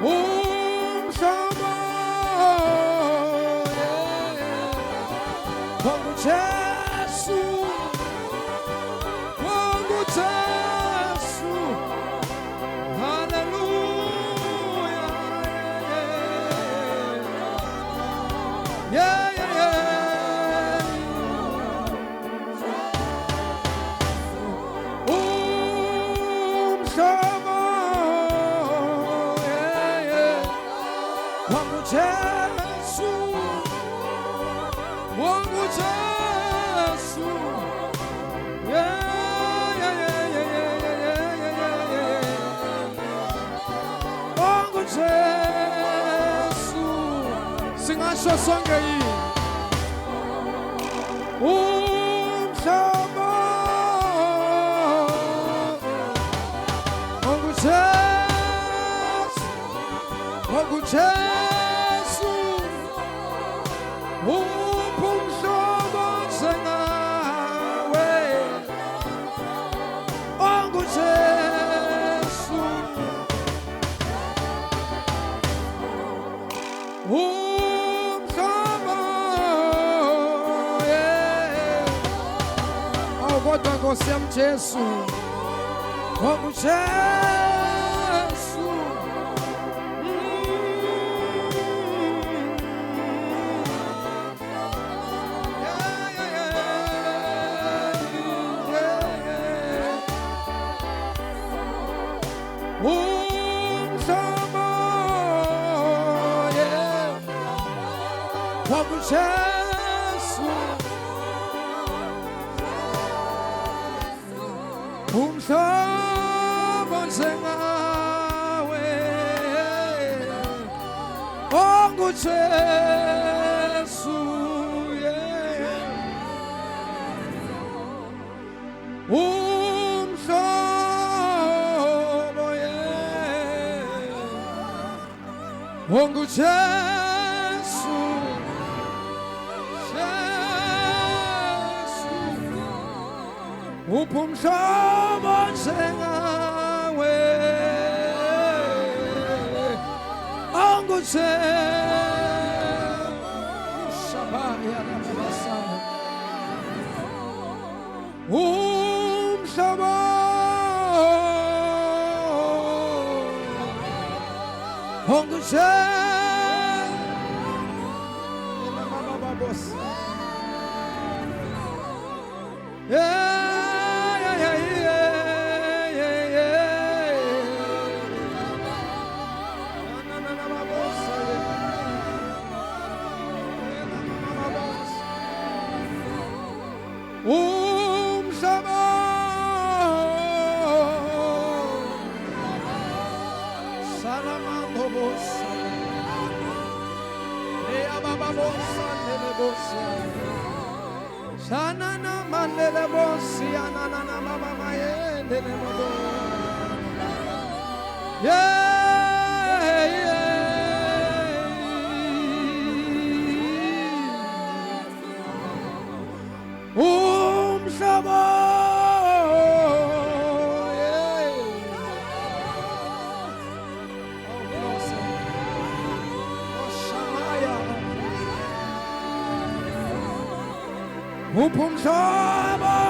umhlobo wangu Jesu, hallelujah, yeah, yeah, yeah. Umhlobo, yeah, yeah, wangu Jesu, wangu Jesu, yeah. Jesu, singasho sonke yini umhlobo wangu Jesu, wangu Jesu, umhlobo njengawe wangu Jesu. Umhlobo, yeah. Awukodwa Nkosi yami Jesu, wangu Jesu, yeah, yeah, yeah, yeah. Umhlobo, wangu Jesu, umhlobo njengawe wangu Jesu, yeah. Umhlobo, yeah, wangu Jesu, umhlobo njengawe wangu Jesu, shabaya nabasana umhlobo wangu Jesu, yeah. Umhlobo, salamando bossa, ea baba bossa nele bossa, sana na mandele bossi, anana na mama maye nele bobo, yeah, yeah. Umhlobo, yeah. Oh, Shamaya. Umhlobo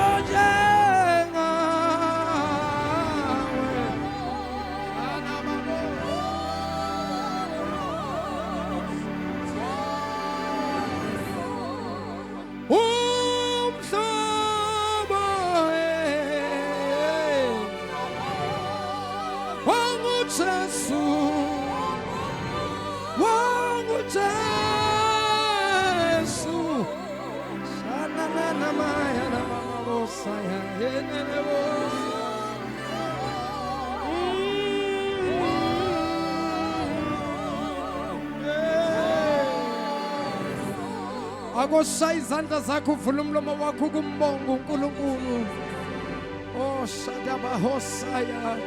Jesu, wangu Jesu, sana na maya na mama bosa ya yenene bosa. Akoshaya izandla zakho uvula umlomo wakho kumbonga uNkulunkulu. Oh shadabahosaya.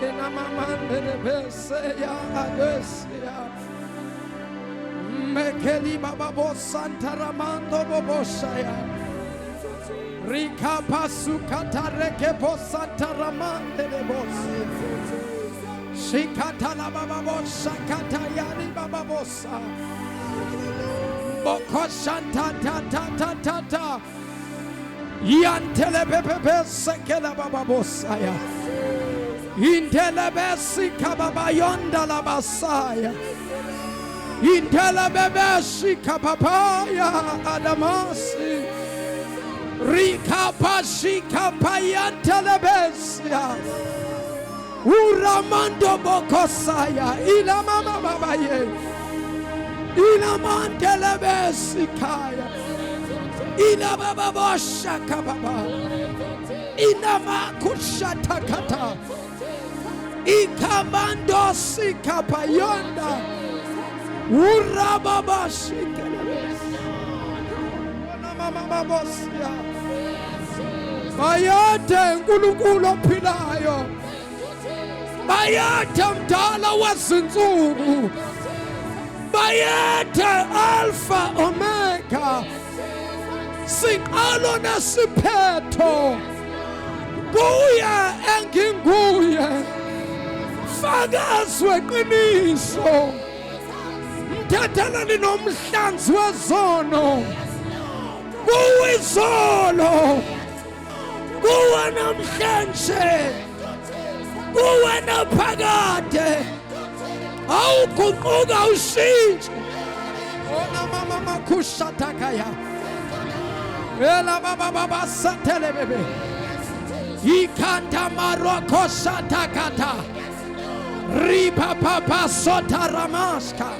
Ena mamandele beseya adesia. Mekeli baba bosanta ramando boboshaya. Rika pasu katareke posanta ramandele bosi. Shikatala bababosa katayani bababosa. Bokoshanta ta ta ta ta ta. Yantele pepepe sekela bababosaya. Intele besi kababayonda la basaya. Intele bebesi kababaya adamasi. Rika pashika payantele besia. Uramando bokosaya. Ila mama babaye. Ila mantele besikaya. Ila baba bosha kababa. Ila makusha takata. Ikamando sikapayonda. Urababa shikele. Mama bosia. Bayate nkulunkulu ophilayo. Bayate mdala wazinsuku. Bayate Alpha Omega. Siqalo nasiphetho. Kuye enginguye. Fakazwe qiniso. Mthathelani nomhlanzi wezono. Kuwizolo. Kuwe namhlanje. Kuwe naphakade. Awuguquka ushintshe. Ona mama makushatakaya. Ela baba baba satele bebe. Ikanta maroko shatakata. Ripa papa sota ramaska.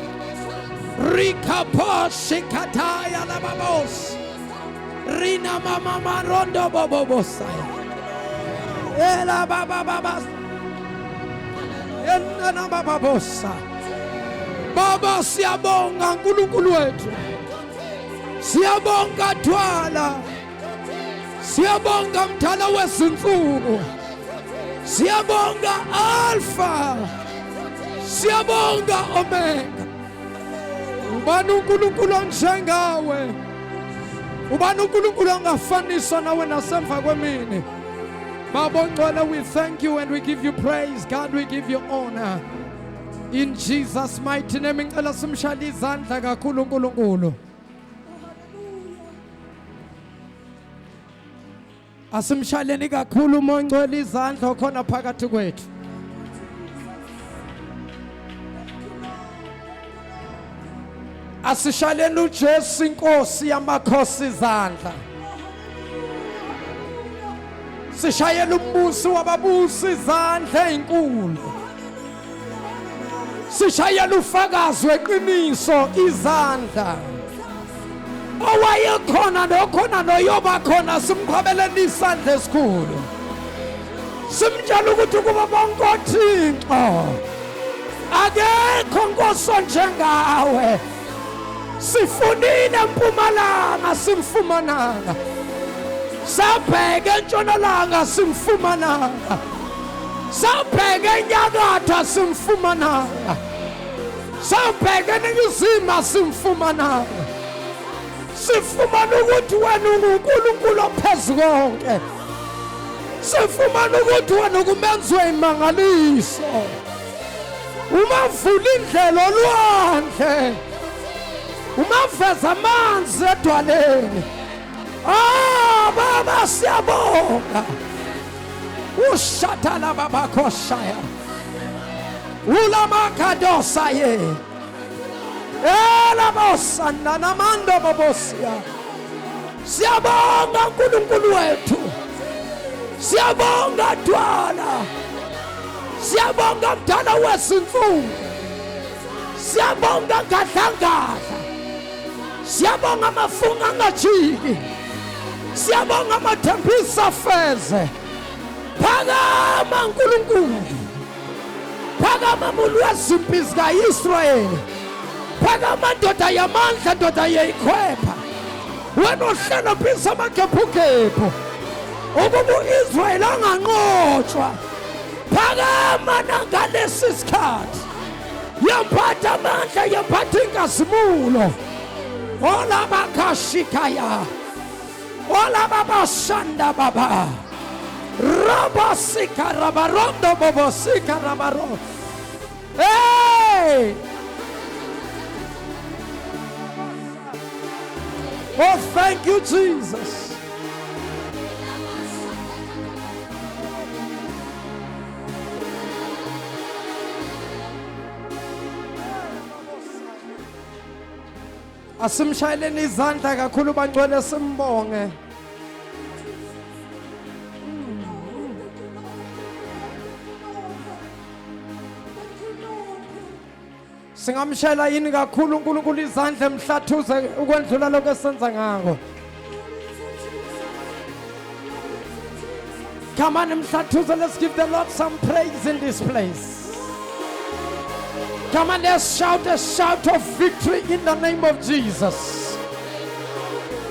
Rika poshikataya la babos. Rina mama marondo bobobosaya. Ela baba baba. Ena baba bosa. Baba siyabonga nkulunkulu wethu. Siyabonga Thwala. Siyabonga mdala wezinsuku. Siyabonga Alpha. Siyabonga Omega. Ubani uNkulunkulu onjengawe. Ubani uNkulunkulu ongafaniswa nawe nasemva kwemini. Baba Ngcwele, we thank you and we give you praise. God, we give you honor. In Jesus' mighty name, ngicela simshayele izandla kakhulu uNkulunkulu. Asimshayeleni kakhulu uMoya Ngcwele izandla khona phakathi kwethu. Asishayeleni uJesu inkosi yamakhosi izandla. Sishayela umbusi wababusi izandla ezinkulu. Sishayela ufakazi weqiniso izandla. Owayekhona nokhona noyoba khona simqhabeleni isandla esikhulu. Simtshela ukuthi kuba bonke oThixo akekho nkosi njengawe. Sifunile eMpumalanga simfumananga. Sabheka eNtshonalanga simfumananga. Sabheka eNyakatho simfumananga. Sabheka eNingizimu simfumananga. Sifumana ukuthi wena uNkulunkulu ophezulu konke. Sifumana ukuthi wena kumenzi wemangaliso. Umavula indlela olwandle. Umaveza amanzi edwaleni. Baba siyabonga. Ushatala baba koshaya. Ulamakhadosa ye. Ela bosa nanamando babosia. Siyabonga uNkulunkulu wethu. Siyabonga Thwala. Siyabonga mdala wezinsuku. Siyabonga gadlangadla. Siyabonga amafunga angajiki. Siyabonga amathembisa afeze. Phakama uNkulunkulu. Phakama mulu wezimpi zika-Israyeli. Phakama ndoda yamandla, ndoda yeyikhwepha. Wena ohlala phansi amakhephukhephu. Ukuba u-Israyeli anganqotshwa. Phakama nangalesi sikhathi. Yaphatha amandla, yaphatha inkazimulo. Ola bakashikaya. Ola baba shanda baba. Rabasika rabarondo bobosika rabaro. Hey! Oh, thank you, Jesus. Asimshayeleni izandla kakhulu bangcwele simbonge. Singamshayela yini kakhulu uNkulunkulu izandla emhlathuze ukwendlula lokho esenza ngako. Come on, emhlathuze, let's give the Lord some praise in this place. Come on, let's shout a shout of victory in the name of Jesus.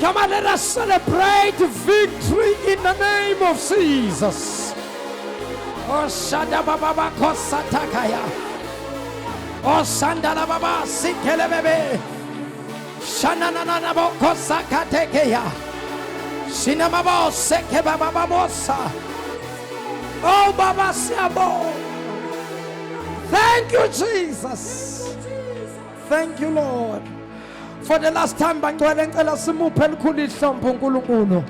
Come on, let us celebrate victory in the name of Jesus. Oh, Shada Baba Kosatakaya. Oh, Sandala Baba Sikele Bebe. Shanana Bokosakatekeya. Sinamabo Seke Baba Babosa. Oh, Baba Siabo. Thank you, Jesus. Thank you, Lord. For the last time, bangcwele ngicela simuphe elikhulu ihlombo uNkulunkulu.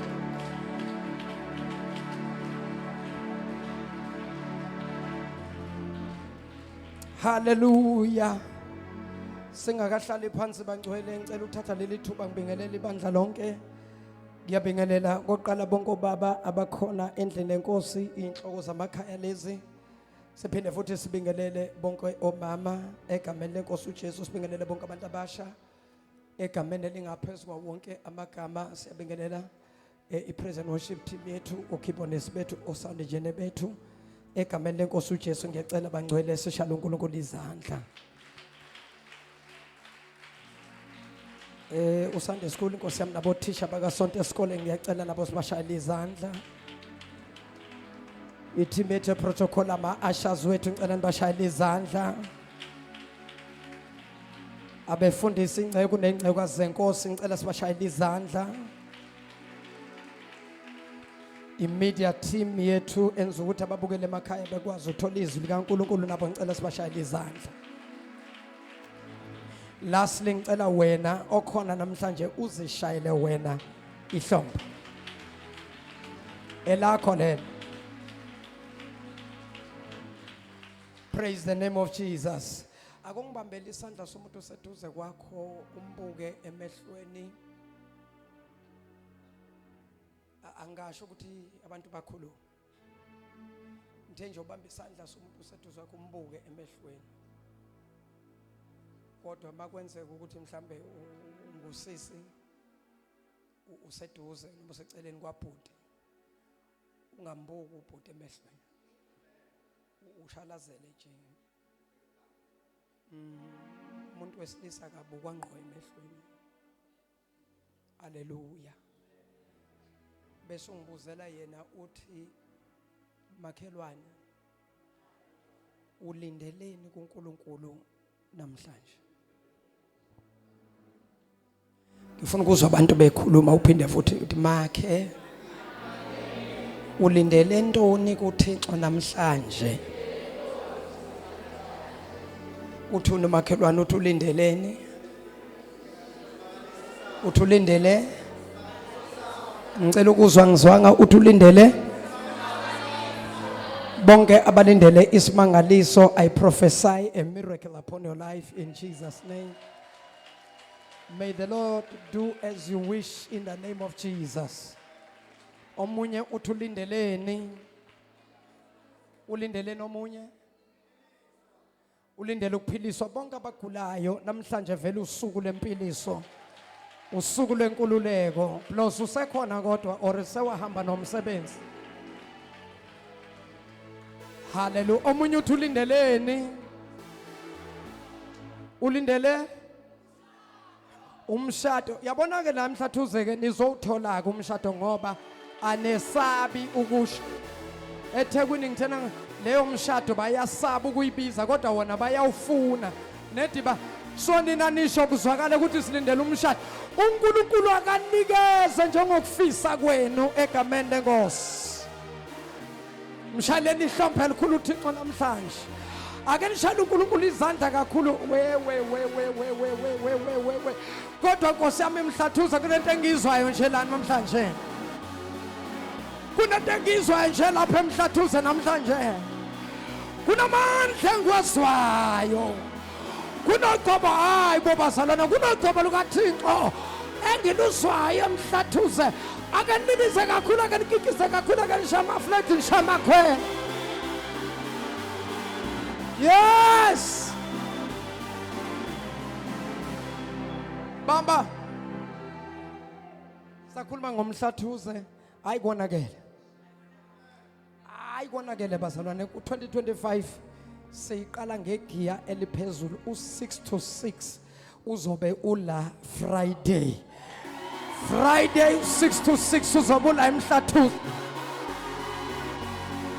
Hallelujah. Singakahlali phansi bangcwele ngicela uthatha leli thuba ngibingelela ibandla lonke. Ngiyabingelela koqala bonke obaba abakhona endlini yenkosi inhloko zamakhaya lezi. Siphinde futhi sibingelele bonke omama egameni lenkosi uJesu, sibingelele bonke abantu abasha egameni elingaphezulu wonke amagama. Siyabingelela i-present worship team yethu, oKhibonesi bethu, osawundi jene bethu egameni lenkosi uJesu. Ngiyacela bangcwele sishaya uNkulunkulu izandla. Usande school inkosi yami nabo thisha bakasonto esikole ngiyacela nabo sibashayele izandla. Itimete protocol ama-ushers wethu ngicela nibashayele izandla. Abefundisi ingceku nengcekukazi zenkosi ngicela sibashayele izandla. I-media team yethu enza ukuthi ababukele emakhaya bekwazi uthola izwi likaNkulunkulu nabo ngicela sibashayele izandla. Lastly ngicela wena okhona namhlanje uzishayele wena ihlombe elakho lelo. Praise the name of Jesus. Akungibambela isandla somuntu seduze kwakho umbuke emehlweni. Angasho ukuthi abantu bakhulu. Nje nje ubamba isandla somuntu seduze kwakho umbuke emehlweni. Kodwa makwenzeka ukuthi mhlambe ngusisi useduze noma useceleni kwabhuti, ungambuki ubhuti emehlweni. Ushalazele nje. Umuntu wesilisa akabukwa ngqo emehlweni. Haleluya. Bese ungibuzela yena uthi makhelwane ulindeleni kuNkulunkulu namhlanje. Ngifuna ukuzwa abantu bekhuluma uphinde futhi uthi makhe ulindele ntoni kuThixo namhlanje. Uthi unomakhelwane uthi ulindeleni. Uthi ulindele. Ngicela ukuzwa ngizwanga uthi ulindele. Bonke abalindele isimangaliso, I prophesy a miracle upon your life in Jesus' name. May the Lord do as you wish in the name of Jesus. Omunye uthi ulindeleni. Ulindeleni omunye. Ulindele ukuphiliswa bonke abagulayo namhlanje vele usuku lempiliso. Usuku lwenkululeko. Plus usekhona kodwa or sewahamba nomsebenzi. Hallelujah. Omunye uthi ulindeleni. Ulindele umshado. Yabona ke namhlathuzeke nizowuthola ke umshado ngoba anesabi ukusho. eThekwini ngithena leyo mshado bayasaba ukuyibiza kodwa wona bayawufuna. Nediba so nina nisho kuzwakala ukuthi silindele umshado. uNkulunkulu akanikeze njengokufisa kwenu egameni lenkosi. Mshayeleni ihlombe elikhulu uThixo namhlanje. ake nishayele uNkulunkulu izandla kakhulu we kodwa Nkosi yami Mhlathuze kunento engizwayo nje lana namhlanje kunento engizwayo nje lapha eMhlathuze namhlanje kunamandla engiwazwayo kunogcobo hayi bobazalwana kunogcobo lukaThixo engiluzwayo eMhlathuze ake nilize kakhulu ake nikikise kakhulu ake nishama flat nishama khwe yes bamba sakhuluma ngomhlathuze hayi konakele bazalwane ku2025 siqala ngegiya eliphezulu u6 to 6 uzobe ula Friday 6 to 6 uzobe ula eMhlathuze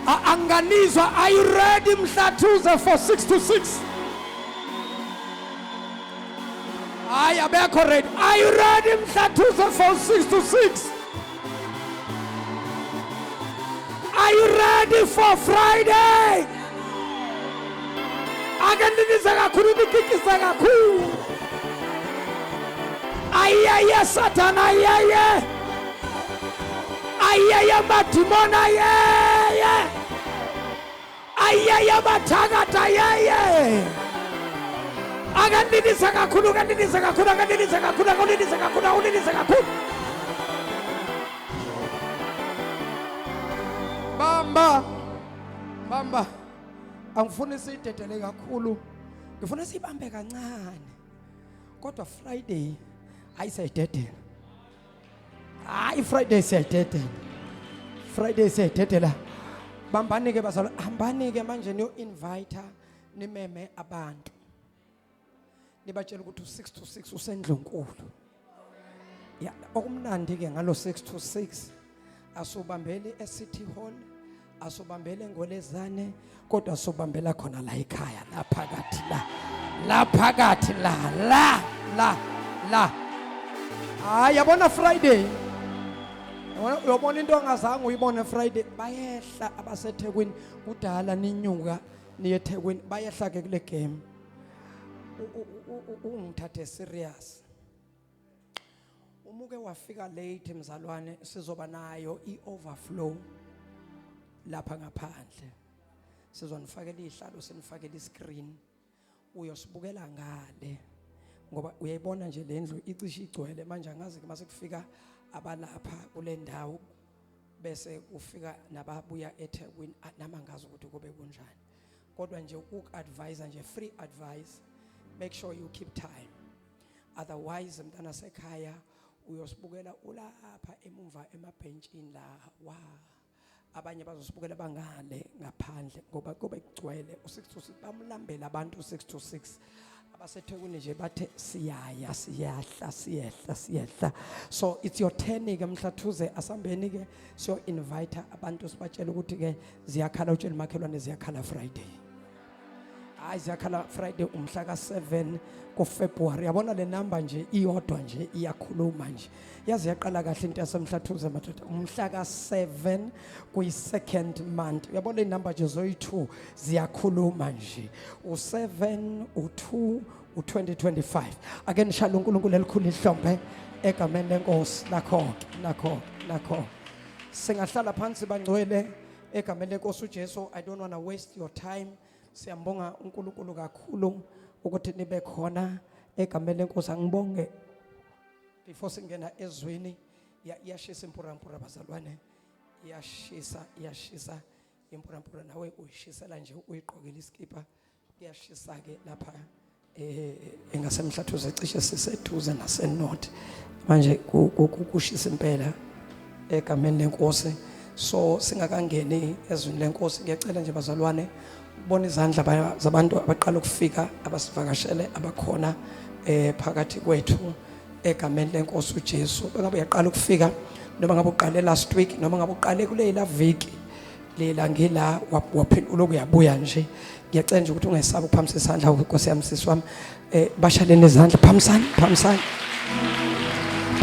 anganizwa are you ready Mhlathuze for 6 to 6 abekho ready are you ready Mhlathuze for 6 to 6 are you ready for Friday akaniniza kakhulu nikikisa kakhulu ayaya Satan ayaya madimona ayaya bathakatha ayaya akaniniza kakhulu bamba angifuni siyidedele kakhulu ngifuna sibambe kancane kodwa Friday ayisayidedela Friday siyidedela bambani ke bazalwa hambani ke manje niyo invite nimeme abantu nibatshela ukuthi u6 to 6 usendlonkulu ya okumnandi ke ngalo 6 to 6 asubambele eCity Hall asubambele ngolezane kodwa asubambela khona la ekhaya la phakathi la yabona Friday uyabona into ongazange uyibone Friday bayehla abaseThekwini kudala ninyuka niye eThekwini bayehla ke kule game ungithathe serious umuke wafika late mzalwane sizoba nayo ioverflow lapha ngaphandle sizonifakela ihlalo sinifakela iscreen uyosibukela ngale ngoba uyayibona nje lendlu icishe igcwele manje angazi mase kufika abalapha kule ndawo bese ufika nababuya eThekwini namangazi ukuthi kube kunjani kodwa nje ukadvise nje free advice make sure you keep time otherwise mntana sekhaya uyosibukela ulapha emumva emabhenchini la abanye bazosibukela bangale ngaphandle ngoba kube kugcwele u6 to 6 bamlambela abantu u6 to 6 abaseThekwini nje bathe siyahla so it's your turn ke Mhlathuze asambeni ke so invite abantu sibatshela ukuthi ke ziyakhala utshela makhelwane ziyakhala Friday ziyakhala Friday umhla ka7 kuFebruary yabona le number nje iyodwa nje iyakhuluma nje yazi yaqala kahle into yaseMhlathuze madoda umhla ka7 kuyi2nd month yabona inumber nje zoyi2 ziyakhuluma nje u7 u2 u2025 ake nishaya uNkulunkulu elikhulu ihlombe egameni lenkosi nakho singahlala phansi bangcwele egameni lenkosi uJesu I don't want to waste your time siyambonga uNkulunkulu kakhulu ukuthi nibe khona egameni lenkosi angibonge before singena ezweni iyashisa impurampura bazalwane iyashisa impurampura nawe uyishisela nje uyiqhokela iskipa iyashisa ke lapha engaseMhlathuze cishe siseduze naseNorth manje kushisa impela egameni lenkosi so singakangeni ezweni lenkosi ngiyacela nje bazalwane ubona izandla zabantu abaqala ukufika abasivakashele abakhona phakathi kwethu egameni lenkosi uJesu bengabe uyaqala ukufika noma ngabe uqale last week noma ngabe uqale kule la viki lela ngila waphendula ukuyabuya nje ngiyacela nje ukuthi ungesabi ukuphamisa isandla uNkosi yami sisi wami bashalene izandla phamisani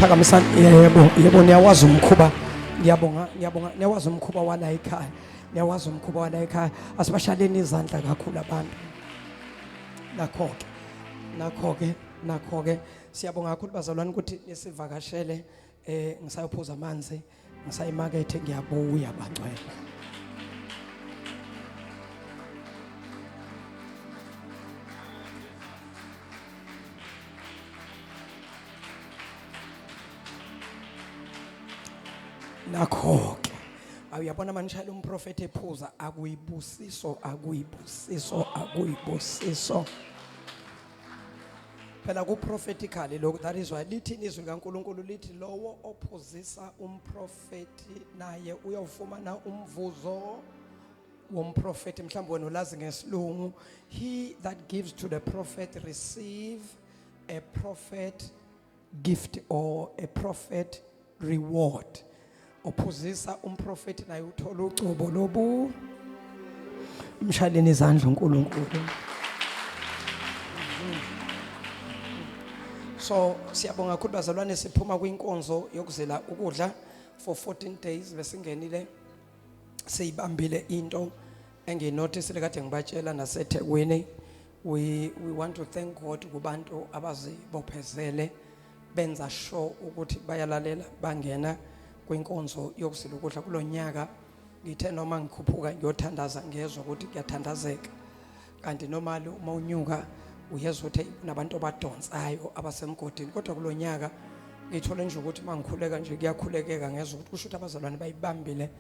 phakamisani yebo niyawazi umkhuba ngiyabonga niyawazi umkhuba wala ekhaya asibashaleni izandla kakhulu abantu nakho-ke siyabonga kakhulu bazalwane ukuthi nisivakashele. Ngisayophuza amanzi, ngisayimakethe, ngiyabuya bangcwele. Nakho-ke awuyabona manishayela umprofeti ephuza, akuyibusiso phela ku-prophetically lokhu. That is why lithi izwi likaNkulunkulu lithi lowo ophuzisa umprofeti naye uyawufumana umvuzo womprofeti. Mhlawumbe wena ulazi ngesilungu, he that gives to the prophet receive a prophet gift or a prophet reward. Ophuzisa umprofeti naye uthola ucubo lobu. Mshaleni izandla uNkulunkulu. So siyabonga kakhulu bazalwane, siphuma kwinkonzo yokuzela ukudla for 14 days besingenile siyibambile into enginotice kade ngibatshela naseThekwini. We want to thank God kubantu abazibophezele benza sure ukuthi bayalalela bangena kwinkonzo yokuzela ukudla kulonyaka. Ngithe noma ngikhuphuka ngiyothandaza ngezwe ukuthi kuyathandazeka, kanti normally uma unyuka uyezwa ukuthi nabantu abadonsayo abasemgodini, kodwa kulonyaka ngithole nje ukuthi mangikhuleka nje kuyakhulekeka ngezwe ukuthi kusho ukuthi abazalwane bayibambile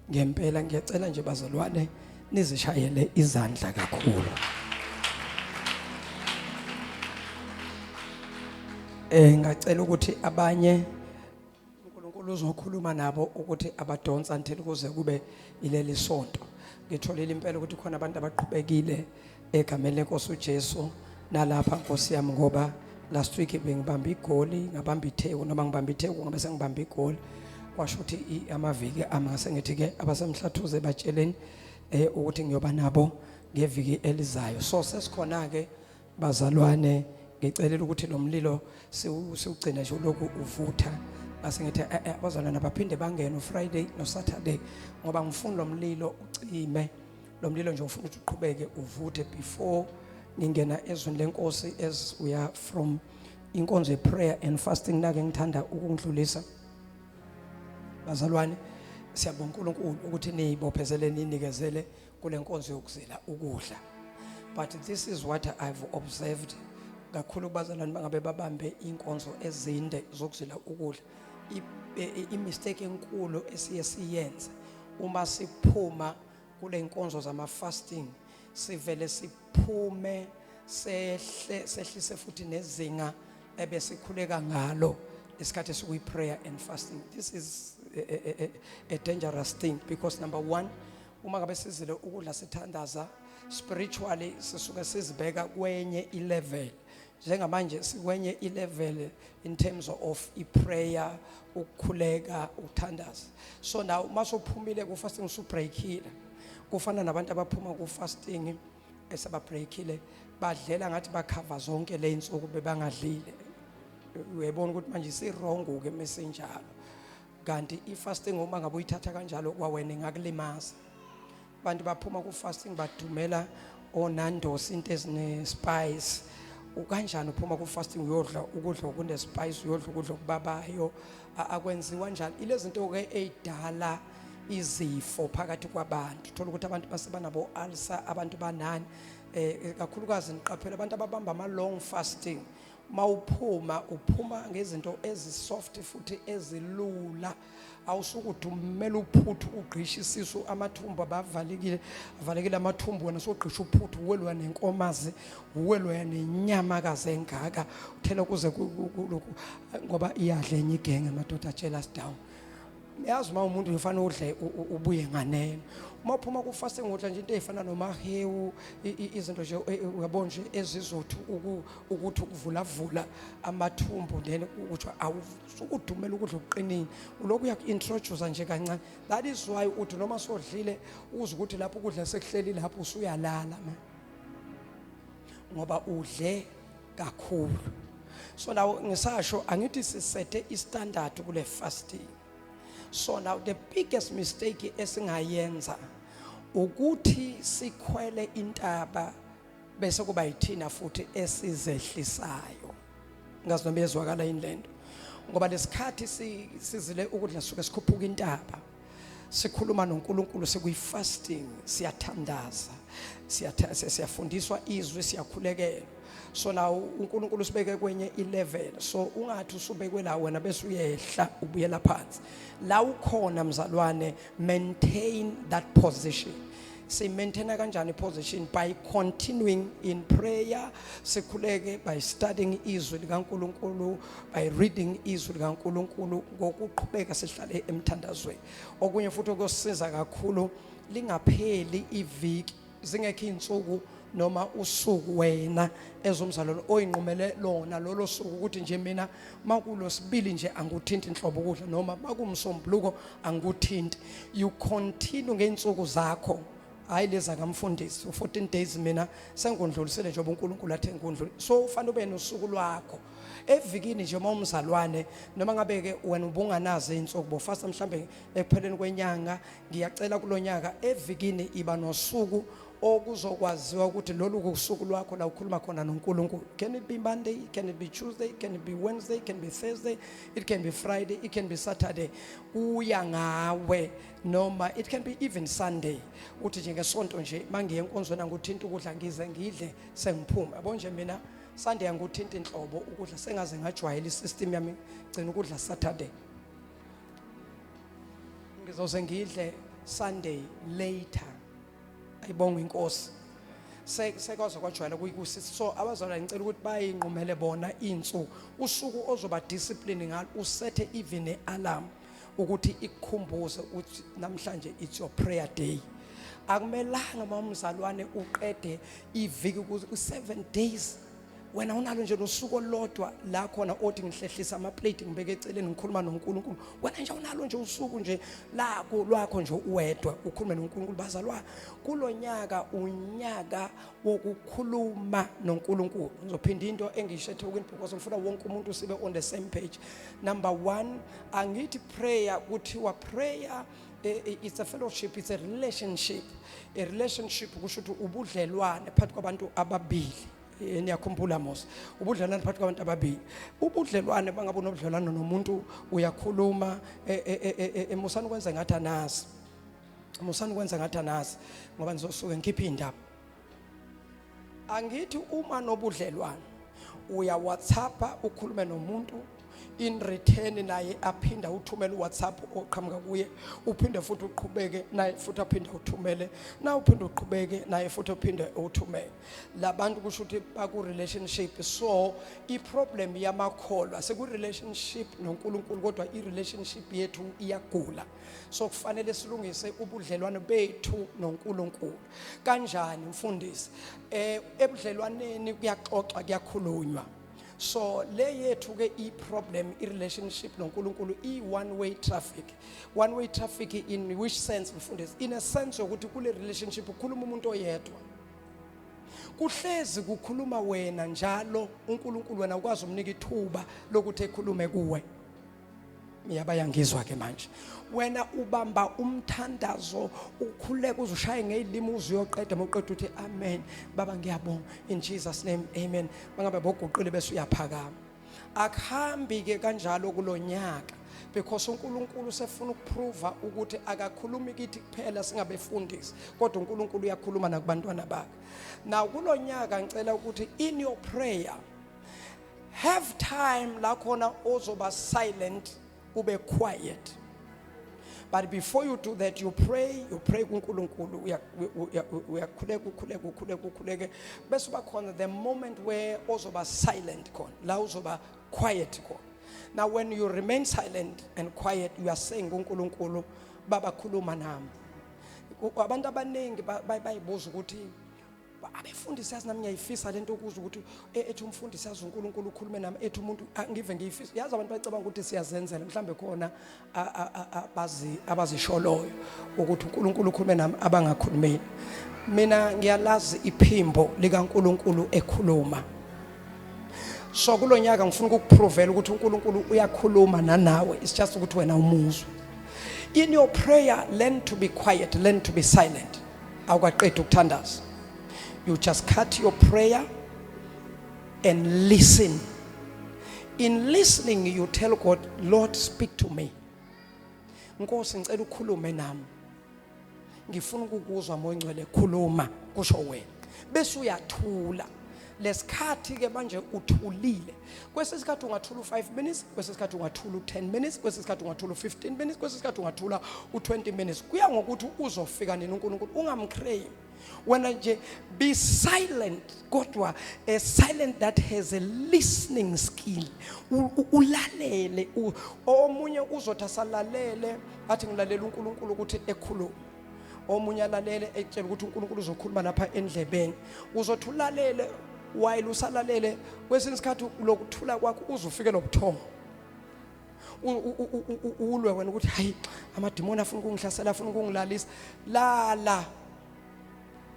ngempela. Ngiyacela nje bazalwane nizishayele izandla kakhulu. Ngacela ukuthi abanye uNkulunkulu uzokhuluma nabo ukuthi abadonsa until kuze kube ileli sonto. Ngitholile impela ukuthi khona abantu abaqhubekile egameni lenkosi uJesu nalapha Nkosi yami, ngoba last week bengibamba igoli, ngabamba itheku, noma ngibamba itheku ngabe sengibamba igoli. Kwasho ukuthi amaviki amase ngithi ke abasemhlathuze batsheleni ukuthi ngiyoba nabo ngeviki elizayo. So sesikhona ke bazalwane, ngicelela ukuthi lo mlilo siugcine nje lokhu uvutha. Base ngithi abazalwane baphinde bangene uFriday noSaturday, ngoba ngifuna lo mlilo ucime. Lo mlilo nje ufuna ukuthi uqhubeke uvuthe before ngingena ezweni lenkosi. As we are from inkonzo ye prayer and fasting, nake ngithanda ukungidlulisa bazalwane, siyabonga uNkulunkulu ukuthi niyibophezele ninikezele kule nkonzo yokuzela ukudla. But this is what I've observed kakhulu bazalwane bangabe babambe inkonzo ezinde zokuzela ukudla. I-mistake enkulu esiyenza uma siphuma kule nkonzo zama fasting, sivele siphume sehlise futhi nezinga ebesikhuleka ngalo isikhathi sokuyi prayer and fasting. This is a dangerous thing, because number one, uma ngabe sizile ukudla sithandaza spiritually sisuke sizibeka kwenye level. Njengamanje sikwenye level in terms of prayer, ukukhuleka, uthandaza. So now masophumile ku fasting usubreakile, kufana nabantu abaphuma ku fasting esababreakile badlela ngathi bakhava zonke le insuku bebangadlile. Uyabona ukuthi manje si-wrong ke mesenjalo, kanti i-fasting uma ngabe uyithatha kanjalo kwawena ingakulimaza. Abantu baphuma ku fasting badumela onandos, into ezine-spice. Ukanjani uphuma ku fasting uyodla ukudla okune-spice, uyodla ukudla okubabayo? Akwenziwa njalo. Ilezi zinto ke ey'dala izifo phakathi kwabantu. Thola ukuthi abantu basebanabo ulcer, abantu banani, kakhulukazi niqaphela abantu ababamba ama-long fasting. Mawuphuma uphuma ngezinto ezisoft futhi ezilula. Awusukuthi umele uphuthu ugqisha isisu, amathumbu avalekile amathumbu, wena sogqisha uphuthu uwelwa nenkomazi, uwelwa nenyamakazi engaka, uthela kuze ngoba iyadla enye igenge amadoda atshela down. Yazi uma umuntu ufana udle ubuye nganeno. Uma uphuma ku fasting udla nje into ezifana nomahewu, izinto nje uyabona nje ezizothu ukuthi ukuvula amathumbu, then ukuthi awusukudumela ukudla okuqinile, ulokhu uyaku-introduce nje kancane. That is why uthi noma sodlile uze ukuthi lapho ukudla sekuhleli lapho usuyalala ngoba udle kakhulu. So now ngisasho angithi sisete istandard kule fasting. So now the biggest mistake esingayenza ukuthi sikhwele intaba bese kuba yithina futhi esizehlisayo. Ngazi noma yezwakala yini lento, ngoba lesikhathi sizile ukudla suke sikhuphuka intaba, sikhuluma noNkulunkulu, sekuyi-fasting, siyathandaza, siyafundiswa izwi, siyakhulekela. So now uNkulunkulu sibeke kwenye i-level, so ungathi usubekwe la wena bese uyehla ubuyela phansi. La ukhona mzalwane, maintain that position. Maintain kanjani position? By continuing in prayer, sikhuleke, by studying izwi likaNkulunkulu, by reading izwi likaNkulunkulu, ngokuqhubeka sihlale emthandazweni. Okunye futhi okuyosiza kakhulu, lingapheli iviki, zingekho insuku noma usuku wena ezomzalwane oyinqumele lona lolo suku ukuthi nje mina makulo sibili nje anguthinti inhlobo ukudla, noma makumsombuluko anguthinti. You continue ngeinsuku zakho, hayi leza ngamfundisi 14 days mina sengondlulisele njengoba uNkulunkulu athe ngondluli. So ufanele ube nosuku lwakho evikini nje uma umzalwane, noma ngabe ke wena ubunganazo izinsuku bofasta mhlambe ekupheleni kwenyanga, ngiyacela kulonyaka evikini iba nosuku okuzokwaziwa ukuthi lolu kusuku lwakho la ukhuluma khona noNkulunkulu. Can it be Monday? Can it be Tuesday? Can it be Wednesday? Can it be Thursday? It can be Friday. It can be Saturday. Uya ngawe, noma it can be even Sunday. Uthi nje ngesonto nje mangiye enkonzweni anguthinta ukudla ngize ngidle sengiphuma. Yabo nje mina Sunday anguthinta inhlobo ukudla sengaze ngajwayela isystem yami gcina ukudla Saturday. Ngizoze ngidle Sunday later. Ayibonga inkosi. Sekwazi kwajwayela kuyikusiza. So abazalwane ngicela ukuthi bayinqumele bona insuku, usuku ozoba discipline ngalo, usethe even alarm ukuthi ikukhumbuze ukuthi namhlanje it's your prayer day. Akumelanga mamzalwane uqede iviki ku 7 days wena unalo nje losuku olodwa la khona othi ngihlehlisa ama plate ngibeke eceleni ngikhuluma noNkulunkulu. Wena nje unalo nje usuku nje la lwakho nje uwedwa ukhuluma noNkulunkulu. Bazalwa, kulonyaka unyaka wokukhuluma noNkulunkulu. Ngizophinda into engishethe ukuthi because ngifuna wonke umuntu sibe on the same page. Number 1, angithi prayer kuthiwa prayer it's a fellowship, it's a relationship. A relationship kusho ukuthi ubudlelwane phakathi kwabantu ababili. Niyakhumbula mos ubudlelwane phakathi kwabantu ababili. Ubudlelwane bangabe unobudlelwane nomuntu uyakhuluma emusani kwenza ngathi anazi, musani kwenza ngathi anazi ngoba nizosuke ngikhipha indaba. Angithi uma nobudlelwane uya WhatsApp ukhulume nomuntu, in return naye aphinda uthumela uWhatsApp oqhamuka kuye, uphinde futhi uqhubeke naye futhi aphinda uthumele, na uphinde uqhubeke naye futhi uphinde uthumele. Labantu kusho ukuthi baku relationship. So I problem yamakholwa seku relationship noNkulunkulu, kodwa I relationship yethu iyagula. So kufanele silungise ubudlelwane bethu noNkulunkulu. Kanjani mfundisi? Ebudlelwaneni kuyaxoxwa, kuyakhulunywa. So le yethu ke I-problem I-relationship noNkulunkulu I-one-way traffic. One-way traffic in which sense mfundisi? In a sense yokuthi kule relationship ukhuluma umuntu oyedwa. Kuhlezi kukhuluma wena njalo uNkulunkulu, wena ukwazi umnika ithuba lokuthi ekhulume kuwe. Ngiyabangizwa ke manje. Wena ubamba umthandazo ukhuleka uzushaye ngelimi uziyoqeda moqeda uthi amen baba ngiyabonga in Jesus name amen. Bangabe boguqile bese uyaphakama. Akuhambi ke kanjalo kulonyaka because uNkulunkulu sefuna ukuprova ukuthi akakhulumi kithi kuphela singabefundisi, kodwa uNkulunkulu uyakhuluma nakubantwana bakhe. Now kulonyaka ngicela ukuthi in your prayer have time la khona ozoba silent, ube quiet. But before you do that, you pray kuNkulunkulu, uyakhuleka bese uba khona the moment where ozoba silent khona, la uzoba quiet khona. Now when you remain silent and quiet, you are saying kuNkulunkulu baba khuluma nami. Abantu abaningi bayibuza ukuthi abefundisi yazi nami ngiyayifisa lento ukuze ukuthi ethi umfundisi yazi uNkulunkulu ukhulume nami, ethi umuntu ngive ngiyifisa. Yazi abantu bacabanga ukuthi siyazenzela, mhlambe khona abazisholoyo ukuthi uNkulunkulu ukhulume nami abangakhulumeli. Mina ngiyalazi iphimbo likaNkulunkulu ekhuluma. So kulonyaka ngifuna ukuprovela ukuthi uNkulunkulu uyakhuluma nanawe, it's just ukuthi wena umuzwe. In your prayer, learn to be quiet, learn to be silent. Awukaqedi ukuthandaza. You just cut your prayer and listen. In listening, you tell God, Lord, speak to me. Nkosi ngicela ukhulume nami. Ngifuna ukukuzwa moya ngcwele, khuluma kusho wena. Bese uyathula. Lesikhathi ke manje uthulile. Kwesesikhathi ungathula u5 minutes, kwesesikhathi ungathula u10 minutes, kwesesikhathi ungathula u15 minutes, kwesesikhathi ungathula u20 minutes. Kuya ngokuthi uzofika nini uNkulunkulu. Ungamcrave. Wena nje be silent, kodwa a silent that has a listening skill. Ulalele. Omunye uzothi asalalele athi ngilalela uNkulunkulu ukuthi ekhuluma. Omunye alalele etshela ukuthi uNkulunkulu uzokhuluma lapha endlebeni. Uzothi ulalele while usalalele kwesinye isikhathi lokuthula kwakho uzufike lobuthongo. Ulwe wena ukuthi hayi amadimoni afuna ukungihlasela, afuna ukungilalisa. Lala.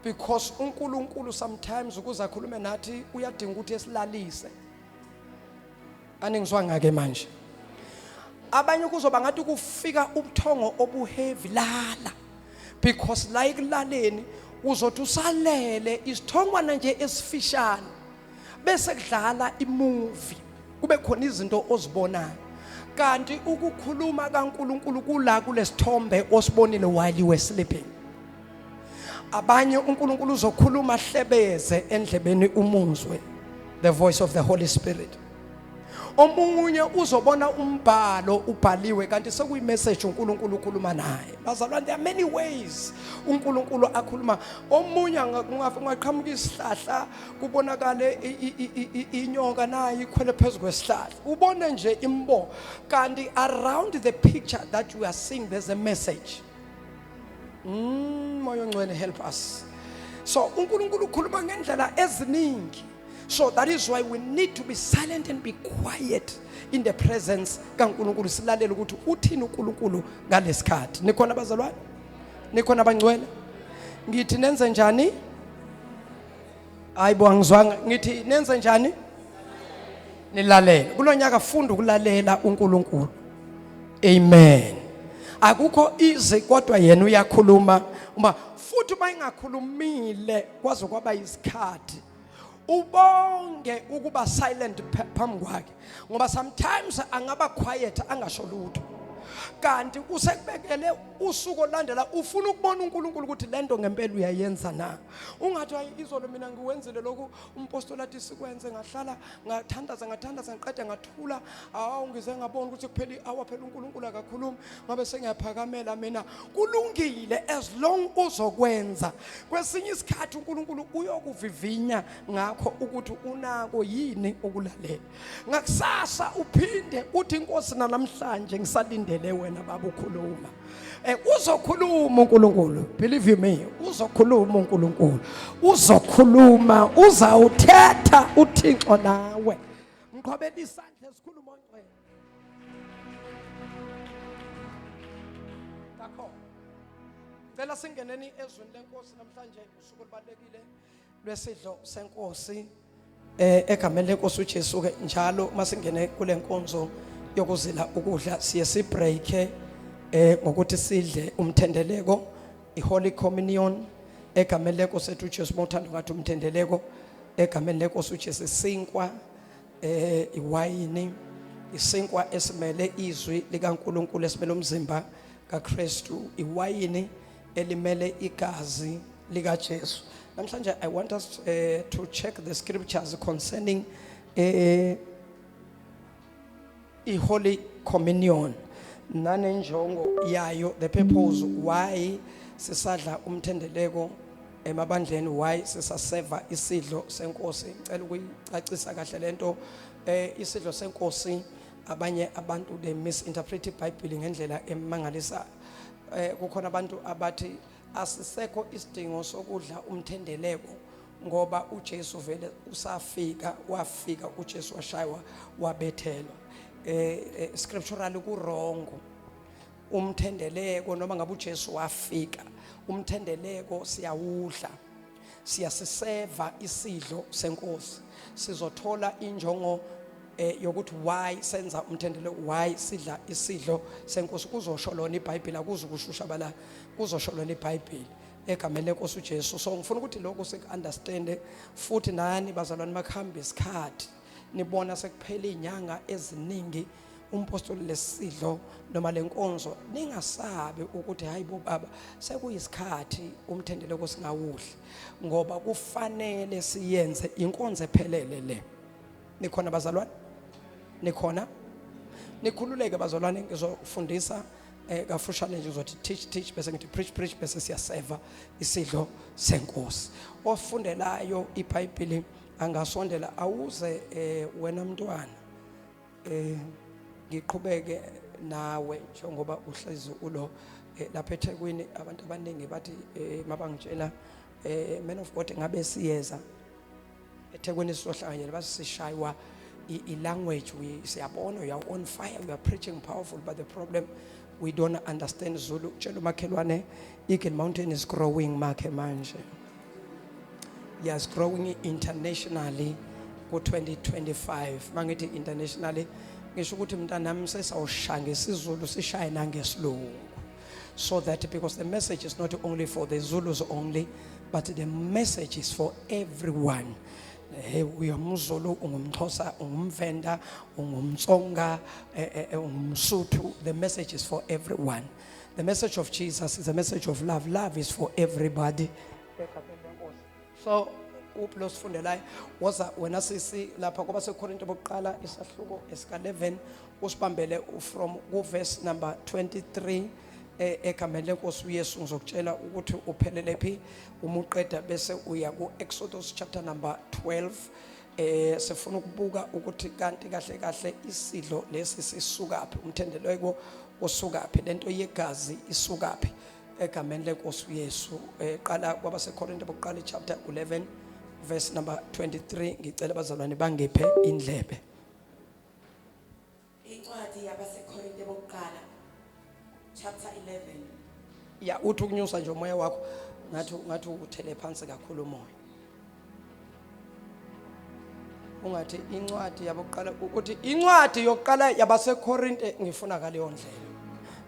Because uNkulunkulu sometimes ukuze akhulume nathi uyadinga ukuthi esilalise. Aningizwa ngake manje. Abanye kuzoba ngathi kufika ubuthongo obuheavy, lala. Because like laleni uzothi usalele isithongwana nje esifishane bese kudlala imovie kube khona izinto ozibonayo, kanti ukukhuluma kaNkulunkulu kula kulesithombe osibonile while you were sleeping. Abanye uNkulunkulu uzokhuluma hlebeze endlebeni umuzwe, the voice of the Holy Spirit. Omunye uzobona umbhalo ubhaliwe kanti sekuyi message uNkulunkulu ukhuluma naye. Bazalwane, there are many ways uNkulunkulu akhuluma. Omunye ungaqhamuka isihlahla kubonakale inyoka nayo ikhwele phezulu kwesihlahla. Ubone nje imbo kanti around the picture that you are seeing there's a message. Moya ngcwele, help us. So uNkulunkulu ukhuluma ngendlela eziningi. So that is why we need to be silent and be quiet in the presence kaNkulunkulu. Silalele ukuthi uthini uNkulunkulu ngalesikhathi. Nikhona bazalwane? Nikhona bangcwele? Ngithi nenze njani? Hayibo angizwanga. Ngithi nenze njani? Nilalele. Kulonyaka funda ukulalela uNkulunkulu. Amen. Akukho easy kodwa yena uyakhuluma. Uma futhi bayingakhulumile kwaze kwaba isikhathi. Ubonge ukuba silent phambi kwakhe, ngoba sometimes angaba quiet angasho lutho, kanti usekubekele usuku olandela ufuna ukubona uNkulunkulu ukuthi lento ngempela uyayenza na. Ungathi hayi izolo mina ngiwenzile lokhu umpostoli athi sikwenze, ngahlala ngathandaza ngiqede ngathula, ngize ngabona ukuthi kuphela ihour phela uNkulunkulu akakhulumi, ngabe sengiyaphakamela mina. Kulungile as long uzokwenza. Kwesinye isikhathi uNkulunkulu uyokuvivinya ngakho ukuthi unako yini ukulalela. Ngakusasa uphinde uthi inkosi namhlanje ngisalindele wena baba ukhuluma. Uzokhuluma uNkulunkulu, believe me, uzokhuluma uNkulunkulu, uzokhuluma, uzawuthetha uThixo nawe. Ngiqhobela isandla sikhuluma ongcwele. Dakho. Ngicela singeneni ezweni lenkosi namhlanje, usuku olubalekile lwesidlo senkosi. Egameni lenkosi uJesu ke njalo masingene kule nkonzo yokuzila ukudla siye sibreak ngokuthi sidle umthendeleko, iHoly Communion. Egameni lenkosi ethu uJesu mothando ngathi umthendeleko. Egameni lenkosi uJesu sinkwa iwayini, isinkwa esimele izwi likaNkulunkulu, esimele umzimba kaKristu, iwayini elimele igazi likaJesu. Namhlanje I want us to check the scriptures concerning iHoly Communion. Nanenjongo yayo, the purpose why sisadla umthendeleko emabandleni, why sisaseva isidlo senkosi. Ngicela ukuyicacisa kahle lento. Isidlo senkosi abanye abantu they misinterpret iBhayibheli ngendlela emangalisa. Kukhona abantu abathi asisekho isidingo sokudla umthendeleko ngoba uJesu vele wafika uJesu washaywa wabethelwa. Scripturally kurongo. Umthendeleko noma ngabe uJesu wafika, umthendeleko siyawudla, siyasiseva isidlo senkosi. Sizothola injongo yokuthi why senza umthendeleko, why sidla isidlo senkosi. Kuzosho lona iBhayibheli, akuzukushushabala, kuzosho lona iBhayibheli. egameni lenkosi uJesu. So ngifuna ukuthi lokho siku-understande futhi nani bazalwane makuhamba isikhathi nibona sekuphela izinyanga eziningi umpostoli lesidlo noma lenkonzo ningasabi ukuthi hayi bo baba sekuyisikhathi umthendeleko singawuhle ngoba kufanele siyenze inkonzo ephelele le. Nikhona bazalwane? Nikhona? Nikhululeke bazalwane ngizofundisa kafushane nje ngizothi teach bese ngithi preach bese siyaseva isidlo senkosi. Ofundelayo iBhayibheli angasondela awuze wena mntwana ngiqhubeke nawe njengoba uhlezi ulo lapha eThekwini abantu abaningi bathi mabangitshela man of God ngabe siyeza eThekwini sizohlanganyela basishaywa i-language siyabona you are on fire, you are preaching powerful, but the problem we don't understand Zulu. Tshela umakhelwane Eagle Mountain is growing make manje. Yes, growing internationally ku 2025. Mangithi internationally ngisho ukuthi mntanami sesawushanga isiZulu sishaye nangesilungu. So that because the message is not only for the Zulus only, but the message is for everyone. Uyamuzulu, ungumXhosa, ungumVenda, ungumTsonga, ungumSuthu. The message is for everyone. The message of Jesus is a message of love. Love is for everybody. So uplo sifundelayo waza wena sisi lapha ngoba seKorinto bokuqala isahluko esika11 usibambele from verse number 23 egameni lenkosi uYesu ngizokutshela ukuthi uphelele phi uma uqeda bese uya kuExodus chapter number 12 sifuna ukubuka ukuthi kanti kahle kahle isidlo lesi sisukaphi umthendeleko usukaphi lento yegazi isukaphi egameni lenkosi uYesu qala kwaba seKorinto bokuqala chapter 11 verse number 23 ngicela abazalwane bangephe indlebe. Incwadi yabaseKorinto bokuqala chapter 11. Ya uthi ukunyusa nje umoya wakho ngathi uthele phansi kakhulu umoya. Ungathi incwadi yabokuqala ukuthi incwadi yokuqala yabaseKorinte ngifuna ngaleyo ndlela.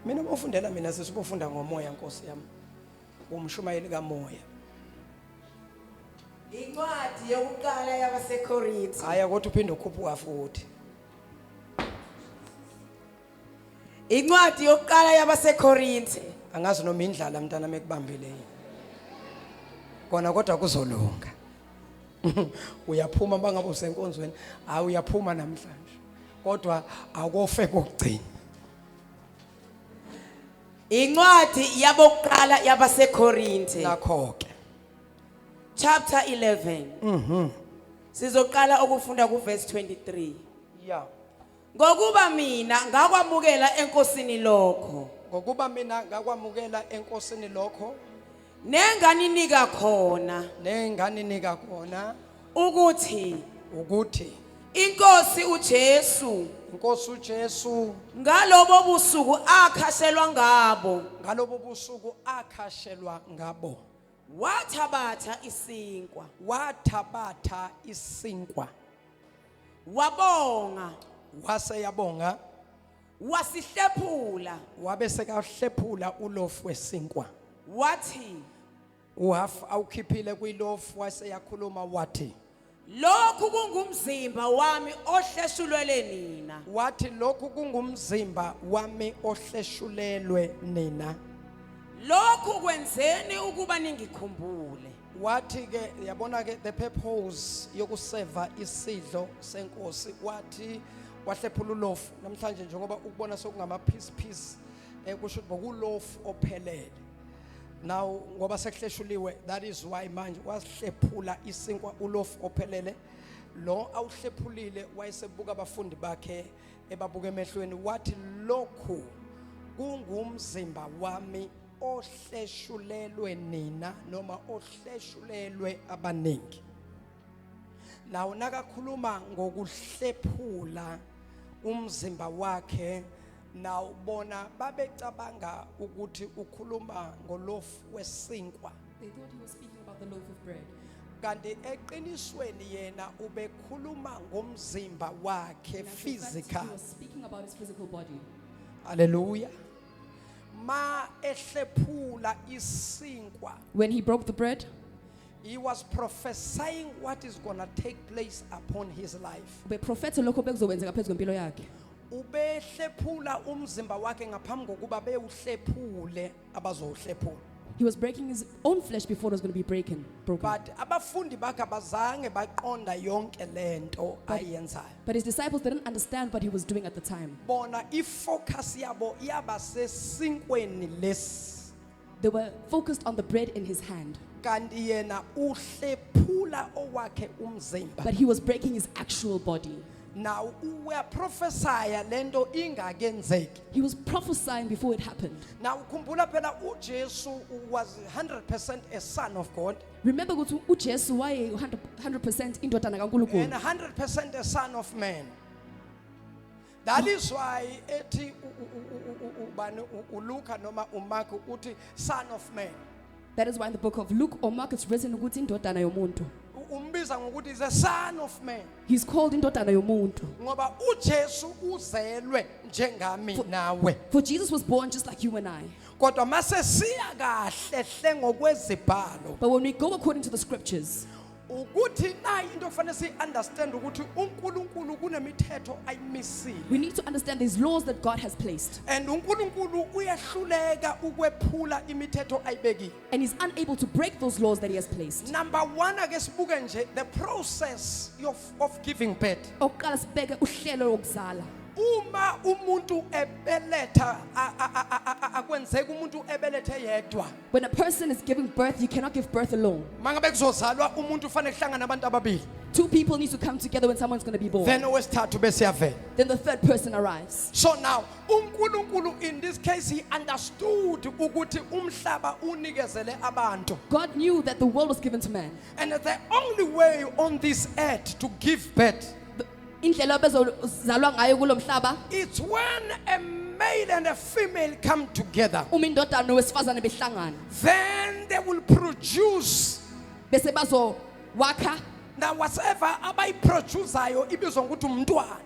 Mina ngofundela mina sesibofunda ngomoya Nkosi yami. Umshumayeli kamoya. Incwadi yokuqala yabaseKorinte. Haya kodwa uphinde ukhuphuka futhi. Incwadi yokuqala yabaseKorinte. Angazi noma indlala mntana mekubambile yini. Kona kodwa kuzolunga. Uyaphuma bangabe usenkonzweni, hayi uyaphuma namhlanje. Kodwa akofe kokugcina. Incwadi yabokuqala yabaseKorinte. Nakho ke. Chapter 11. Sizoqala ukufunda kuverse 23. Yeah. Ngokuba mina ngakwamukela enkosini lokho. Ngokuba mina ngakwamukela enkosini lokho Nengani nika khona. Nengani nika khona ukuthi inkosi uJesu inkosi uJesu ngalobo busuku akhashelwa ngabo. Ngalobo busuku akhashelwa ngabo. Wathabatha isinkwa. Wabonga. Waseyabonga. Wasihlephula. Wabe sekahlephula ulofu wesinkwa. Wathi uhafu awukhiphile kwilofu waseyakhuluma wathi lokhu kungumzimba wami ohleshulelwe nina. Wathi lokhu kungumzimba wami ohleshulelwe nina. Lokhu kwenzeni ukuba ningikhumbule. Wathi ke yabona ke the purpose yokuseva isidlo senkosi wathi wahlephula ulofu namhlanje njengoba ukubona sokungama piece kusho bokulofu ophelele. Now ngoba sekuhleshuliwe that is why manje wasihlephula isinkwa ulofu ophelele lo awuhlephulile wayesebuka abafundi bakhe ebabuka emehlweni wathi lokhu kungumzimba wami ohleshulelwe nina noma ohleshulelwe abaningi. Nawo nakakhuluma ngokuhlephula umzimba wakhe nawubona babecabanga ukuthi ukhuluma ngolofu wesinkwa. They thought he was speaking about the loaf of bread. Kanti eqinisweni yena ubekhuluma ngomzimba wakhe In actual fact, physical. he was speaking about his physical body. Hallelujah. ma ehlephula isinkwa, When he broke the bread, he was prophesying what is going to take place upon his life. beprofetha lokho bekuzokwenzeka phezu kwempilo yakhe. Ubehlephula umzimba wakhe ngaphambi kokuba bewuhlephule abazowuhlephula. He was breaking his own flesh before it was going to be broken. But abafundi bakhe abazange baqonda yonke lento ayenzayo. But his disciples didn't understand what he was doing at the time. Bona ifocus yabo yaba sesinkweni lesi. They were focused on the bread in his hand, Kanti yena uhlephula owakhe umzimba. but he was breaking his actual body. Now uya prophesy lento ingakenzeki. He was prophesying before it happened. Now ukhumbula phela uJesu was 100% a son of God Remember ukuthi uJesu waye 100% indodana kaNkulunkulu. and 100% a son of man. That is why ethi uLuka noma uMark uthi son of man. That is why in the book of Luke or Mark it's written ukuthi indodana yomuntu. Umbiza ngokuthi is a son of man. He's called indodana yomuntu. Ngoba uJesu uzelwe njengami nawe. For Jesus was born just like you and I. Kodwa mase siya kahle hle ngokwezibhalo. But when we go according to the scriptures, Ukuthi nayi into kufanele si understand ukuthi uNkulunkulu kunemithetho ayimisile. we need to understand these laws that God has placed. And uNkulunkulu uyahluleka ukwephula imithetho ayibekile. And he's unable to break those laws that he has placed. Number 1 ake sibuke nje the process of giving birth. Oqala sibeke uhlelo lokuzala. Uma umuntu ebeletha akwenzeka umuntu ebelethe yedwa. When a person is giving birth, you cannot give birth alone. Mangabe kuzozalwa umuntu ufanele kuhlangana nabantu ababili. Two people need to come together when someone's going to be born. Then owesithathu bese yavela. Then the third person arrives. So now uNkulunkulu in this case he understood ukuthi umhlaba unikezele abantu. God knew that the world was given to man. And the only way on this earth to give birth, Indlela bezozalwa ngayo kulo mhlaba, it's when a male and a female come together. uma indodana nowesifazane behlangana, Then they will produce. bese bazowakha, Now whatever abayiproduceayo ibizwa ngokuthi umntwana.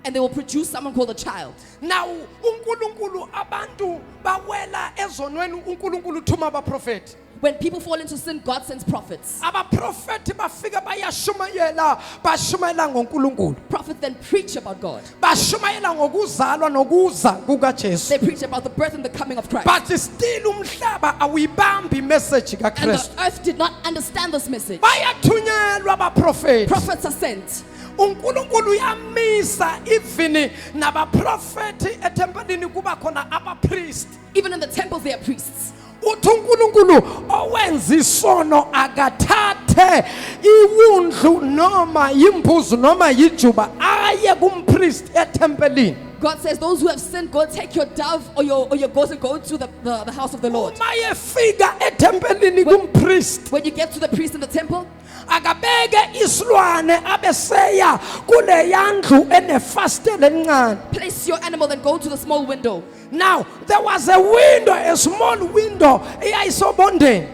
and they will produce someone called a child. Now uNkulunkulu abantu bawela ezonweni uNkulunkulu thuma abaprofeti. When people fall into sin, God sends prophets. Abaprofeti bafika bayashumayela ngoNkulunkulu. Prophets then preach about God. Bashumayela ngokuzalwa nokuza kukaJesu. They preach about the birth and the coming of Christ. But still umhlaba awuyibambi message And kaKristu. the earth did not understand this message. Bayathunyelwa abaprofeti. Prophets are sent. uNkulunkulu uyamisa even nabaprofeti etempelini kuba khona abapriest. Even in the temples, they are priests. Uthi uNkulunkulu owenza isono akathathe iwundlu noma imbuzi noma yijuba aye kumpriest etempelini. God says, those who have sinned, go take your dove or your goat and go to the house of the Lord. Uma yefika etempelini kumpriest When you get to the priest in the temple, akabeke isilwane abeseya kule yandlu enefastela encane. place your animal and go to the small window. Now there was a window, a small window eyayisobondeni.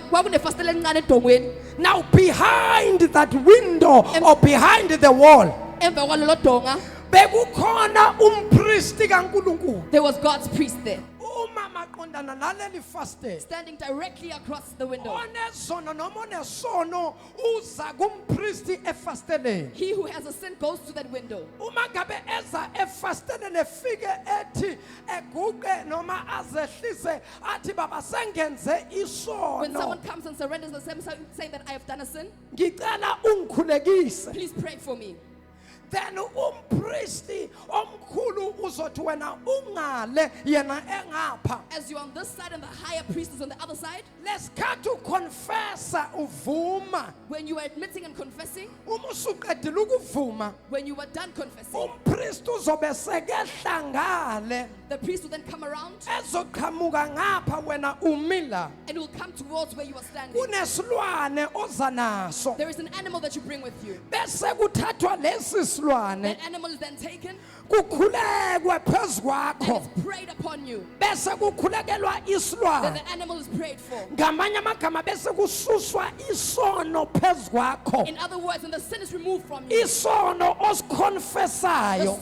Kwakunefastela encane edongweni. Now behind that window or behind the wall Emva kwalelo donga, bekukhona umpristi kaNkulunkulu. there was God's priest there, Uma maqondana naleli fastela standing directly across the window. onezono noma onesono uza kumpristi efasteleni. He who has a sin goes to that window. Uma ngabe eza efasteleni efike ethi eguqe noma azehlise athi baba sengenze When isono, someone comes and surrenders themselves, saying that I have done a sin, ngicela ungikhulekise. please pray for me. Then umpristi omkhulu uzothi wena ungale yena engapha. As you're on this side and the higher priest is on the other side, Lesikhathi uconfessa uvuma. when you were admitting and confessing, Uma usuqedile ukuvuma, when you were done confessing, umpristi uzobe sekehla ngale the priest will then come around ezoqhamuka ngapha wena umila. and will come towards where you are standing. Kunesilwane oza naso. There is an animal that you bring with you. Bese kuthathwa lesi isilwane that animal is then taken kukhulekwe phezu and kwakho it's prayed upon you. bese kukhulekelwa Then isilwane the animal is prayed for. ngamanye amagama bese kususwa isono phezu kwakho In other words, when the sin is removed from you, isono osiconfessayo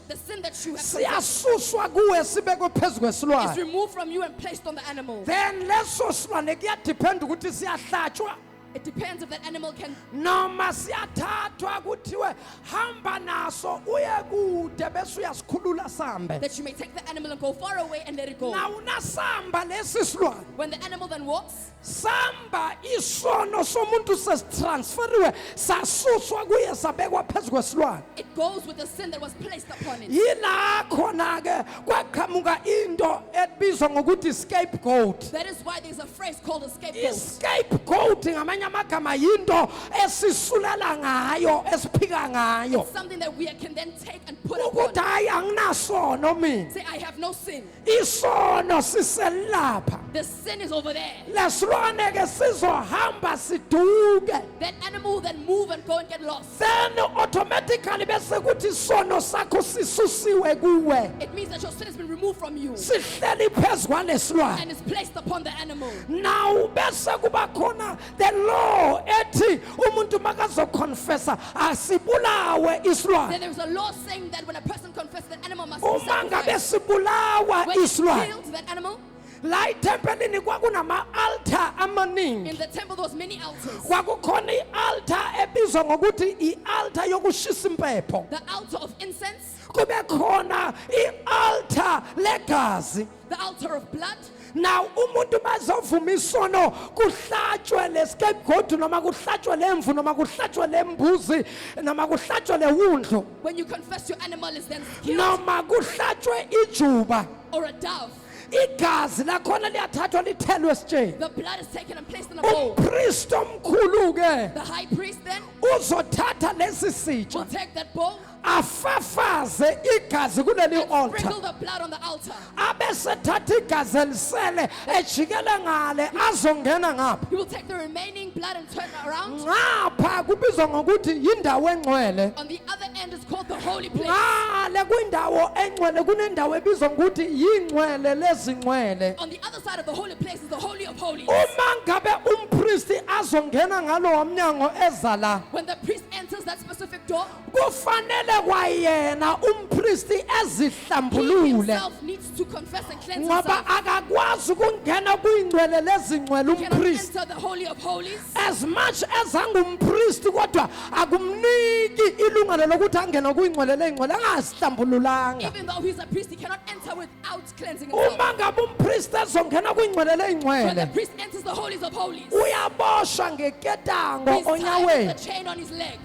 the sin that you have confessed siyasuswa kuwe sibekwe phezu is kwesilwane removed from you and placed on the animal. then leso silwane kuyadependa ukuthi siyahlatshwa It depends if that animal can, noma siyathathwa kuthiwe hamba naso uye kude bese uyasikhulula sambe that you may take the animal and go far away and let it go. na unasamba lesi silwane When the animal then walks, samba isono somuntu sesitransferiwe sasuswa kuye sabekwa phezu kwesilwane it goes with the sin that was placed upon it. yila khona-ke kwaqhamuka into ebizwa ngokuthi scapegoat That is why there's a phrase called a scapegoat. i-scapegoat ngamanye amagama yinto esisulela ngayo esiphika ngayo Something that we can then take and put upon. ukuthi hayi anginasono mina Say, I have no sin. isono siselapha The sin is over there. lesilwane-ke sizohamba siduke That animal will then move and go and get lost. then automatically bese kuthi isono sakho sisusiwe kuwe It means that your sin has been removed from you sihleli phezu kwalesilwane and is placed upon the animal. now bese kuba khona the law ethi umuntu makazoconfessa asibulawe Then isilwane there's a law saying that when a person confesses, that animal must be uma ngabe sacrificed. sibulawa When you isilwane killed that animal, la ithempelini kwakunama-altar in amaningi the temple there was many altars. kwakukhona i-altar ebizwa ngokuthi i-altar yokushisa impepho The altar of incense, kube khona i-altar legazi the altar of blood. now umuntu bazovuma isono kuhlatshwe le scapegoat noma kuhlatshwe lemvu noma kuhlatshwe lembuzi noma kuhlatshwe lewundlu When you confess, your animal is then killed, noma kuhlatshwe ijuba or a dove. igazi lakhona liyathathwa lithelwe esitsheni The blood is taken and placed in a bowl. umpristi omkhulu-ke The high priest then uzothatha lesi will sitsha take that bowl afafaze igazi kuleli and altar sprinkle the blood on the altar. abesethatha igazi elisele ejikele ngale azongena ngapha He will take the remaining blood and turn it around. ngapha kubizwa ngokuthi yindawo engcwele On the other end is called the holy place. ngale kwindawo engcwele kunendawo ebizwa ngokuthi yingcwele lezingcwele On the other side of the holy place is the holy of holies. uma ngabe umpristi azongena ngalo wamnyango eza la When the priest enters that specific door, kufanele kwayena umpristi he ezihlambulule himself needs to confess and cleanse ngoba himself. akakwazi ukungena kwingcwele lezingcwele He cannot umpristi enter the holy of holies. as much as angumpristi kodwa akumniki ilungelo lokuthi angene kwingcwele ley'ngcwele angazihlambululanga Even though he's a priest, he cannot enter without cleansing himself. uma ngabe umpristi ezongena kwingcwele When the ley'ngcwele priest enters the holies of holies, uyaboshwa ngeketango he's tied with onyaweni a chain on his leg.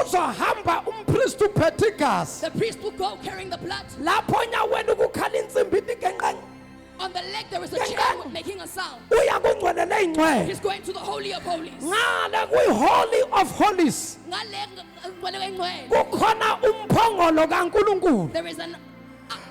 uzohamba umpristi uphethe igazi The priest will go carrying the blood. lapho onyaweni kukhala insimbi ikenqenqe On the leg there is a chain making a sound. uya kwingcwele ley'ngcwele He's going to the holy of holies. ngale kwi-holy of holies kukhona umphongolo kaNkulunkulu There is a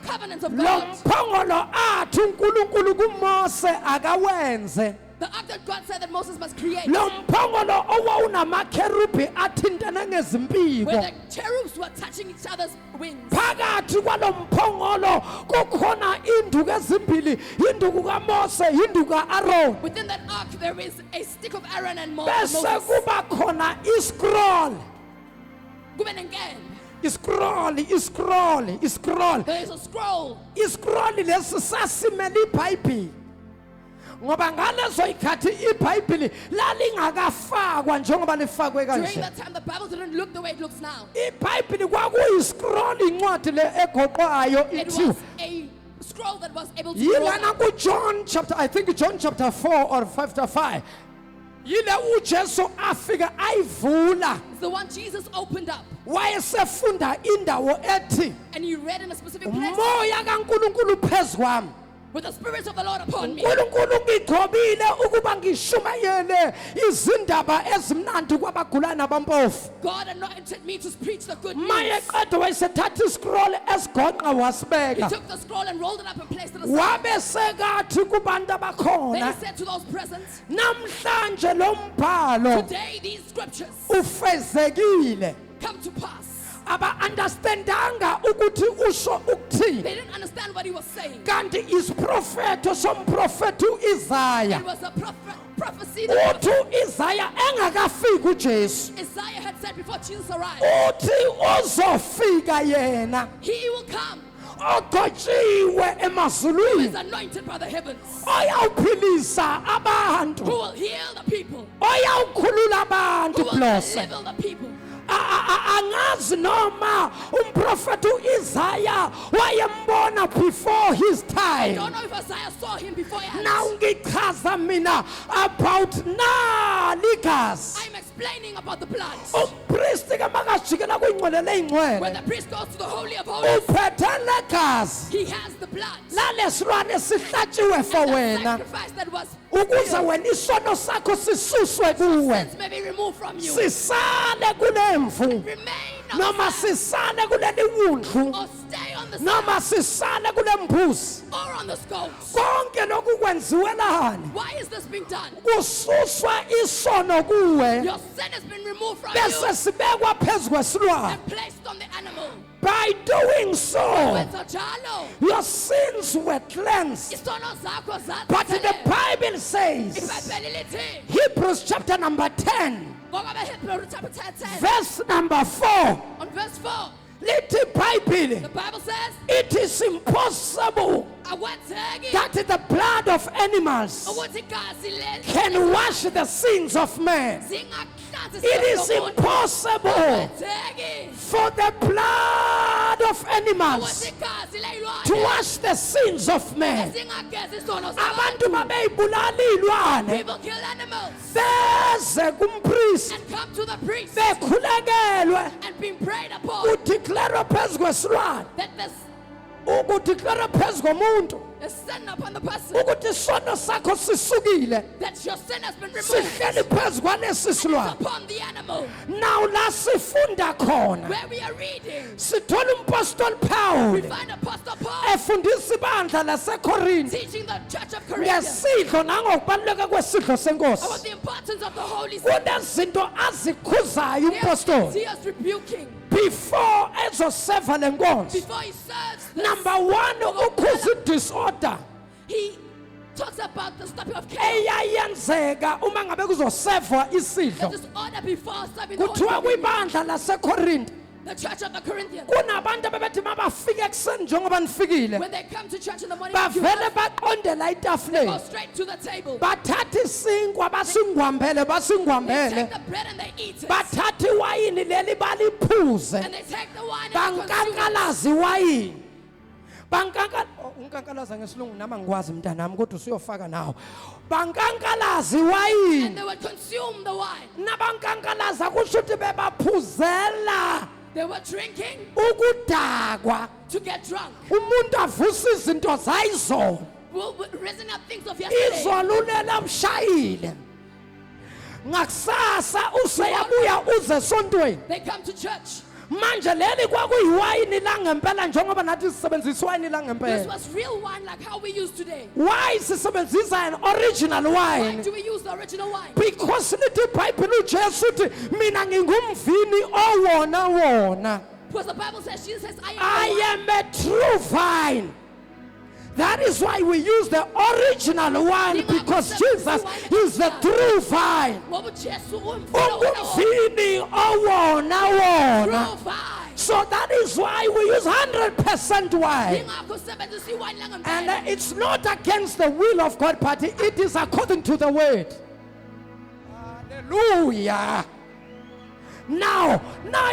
covenant of lo God. mphongolo athi uNkulunkulu kuMose akawenze The act that God said that Moses must create. lo mphongolo owawunamakherubhi athintene Where ngezimpiko the cherubs were touching each other's wings. phakathi kwalo mphongolo kukhona induku ezimbili induku kaMose induku ka-Aaron Within that ark there is a stick of Aaron and bese Moses. kuba khona iscroll Kube nenkembe. iscroll There is a scroll. iscroll lesi sasimela iBhayibheli ngoba ngalezo ikhathi iBhayibheli lalingakafakwa njengoba lifakwe During kanje that time the Bible didn't look the way it looks now. iBhayibheli kwakuyiscroll incwadi le egoqwayo It ithi was a scroll that was able to roll yilana up. kuJohn chapter I think John chapter 4 or chapter 5 yile uJesu afika ayivula It's the one Jesus opened up wayesefunda indawo ethi and he read in a specific place. umoya kaNkulunkulu phezukwami With the spirits of the Lord upon me. uNkulunkulu ngigcobile ukuba ngishumayele izindaba ezimnandi kwabagulayo nabampofu God anointed me to preach the good maye news. qeda wayesethatha iscroll esigonqa He wasibeka took the scroll and rolled it up and placed it aside. wabe sekathi kubantu Then abakhona he said to those present, namhlanje lo mbhalo today these scriptures ufezekile come to pass. aba-understandanga ukuthi usho ukuthini. They didn't understand what he was saying. Kanti isiprofeto somprofethi u-Isaya It was a prophecy that uthi u-Isaya engakafiki uJesu Isaiah had said before Jesus arrived. uthi uzofika yena He will come ogotshiwe who emazulwini is anointed by the heavens, oyawuphilisa who abantu will heal the people, oyawukhulula who abantu will blose. deliver the people. Angazi noma umprofeti u-Isaya wayembona before his I time. don't know if Isaiah saw him before he had. Now ngichaza mina about ligazi. I'm explaining about the blood. Umpristi ke makajikela kwingcwele When leyingcwele the priest goes to the Holy of Holies, uphethe legazi he has the blood. lalesilwane sihlatshiwe for And the wena sacrifice that was ukuze killed, wena isono sakho sisuswe kuwe sins may be removed from you. sisale kulemvu Remain on noma the side, sisale kuleli wundlu or stay on the side, noma sisale kulembuzi or on the scourge. konke lokhu kwenziwelani Why is this being done? kususwa isono kuwe Your sin has been removed from bese you sibekwa phezu kwesilwane. and placed on the animal. By doing so Wenza njalo, your sins were cleansed. isono zakho But the zathelelwa. Bible says, IBhayibheli lithi, Hebrews chapter number 10, ngokwabahebrew chapter 10, verse number 4, on verse 4, lithi Bible, the Bible says, it is impossible akwenzeki that the blood of animals ukuthi igazi leli can wash the sins of man. zingahlanzi It is isono somuntu. impossible Akwenzeki for the blood of animals ukuthi igazi leyilwane to wash the sins of man. zingagezi isono Abantu sabantu. babeyibulala iy'lwane People kill animals beze kumpriest and come to the priest bekhulekelwe and being prayed upon udeclare phezu kwesilwane that there's ukudeclare phezu komuntu a sin upon the person, ukuthi isono sakho sisukile that your sin has been removed sihleli phezu kwalesi silwane. upon the animal. Now la sifunda khona Where we are reading, sithola umpostoli we Paul find Apostle Paul efundisa ibandla laseKorinte teaching the church of Corinth ngesidlo nangokubaluleka kwesidlo about senkosi. the importance of the Holy Spirit. Kunezinto azikhuzayo He umpostoli is rebuking before ezoseva le nkonzo. before he serves this. Number one, ukhuza disorder He talks about the stopping of chaos. eyayenzeka uma ngabe kuzosevwa The isidlo. disorder before serving the Kuthiwa Holy Spirit. kwibandla laseKorinte The church of the Corinthians, kunabantu abebethi mabafika ekuseni njengoba nifikile when they come to church in the morning, bavele baqondela go etafuleni straight to the table. bathatha isinkwa basingwambele They basingwambele take the bread and they eat it. bathatha iwayini leli baliphuze And they take the wine and they consume it. bankankalaza iwayini unkankalaza ngesilungu nama ngikwazi mntanami kodwa usuyofaka nawo bankankalaza And iwayini they would consume the wine. nabankankalaza kusho ukuthi bebaphuzela They were drinking ukudakwa to get drunk. umuntu avusa izinto zayizolo Raising up things of yesterday. izolo ulela mshayile ngakusasa useyabuya uze esontweni They come to church. manje leli kwakuyiwayini langempela njengoba nathi sisebenzisa iwayini This langempela. was real wine like how we use today. Why sisebenzisa an original Why wine? do we use the original wine? Because lithi iBhayibheli uJesu uthi mina ngingumvini owona wona. Because the Bible says, Jesus says, I I am the am a true vine. That is why we use the original wine, because Jesus is the true vine. wine. Ngoba uJesu umfino wona wona. Ungumvini owona wona. True vine. So that is why we use 100% wine. Yingakho sisebenzisa iwine And langempela. it's not against the will of God, but it is according to the word. Hallelujah. Now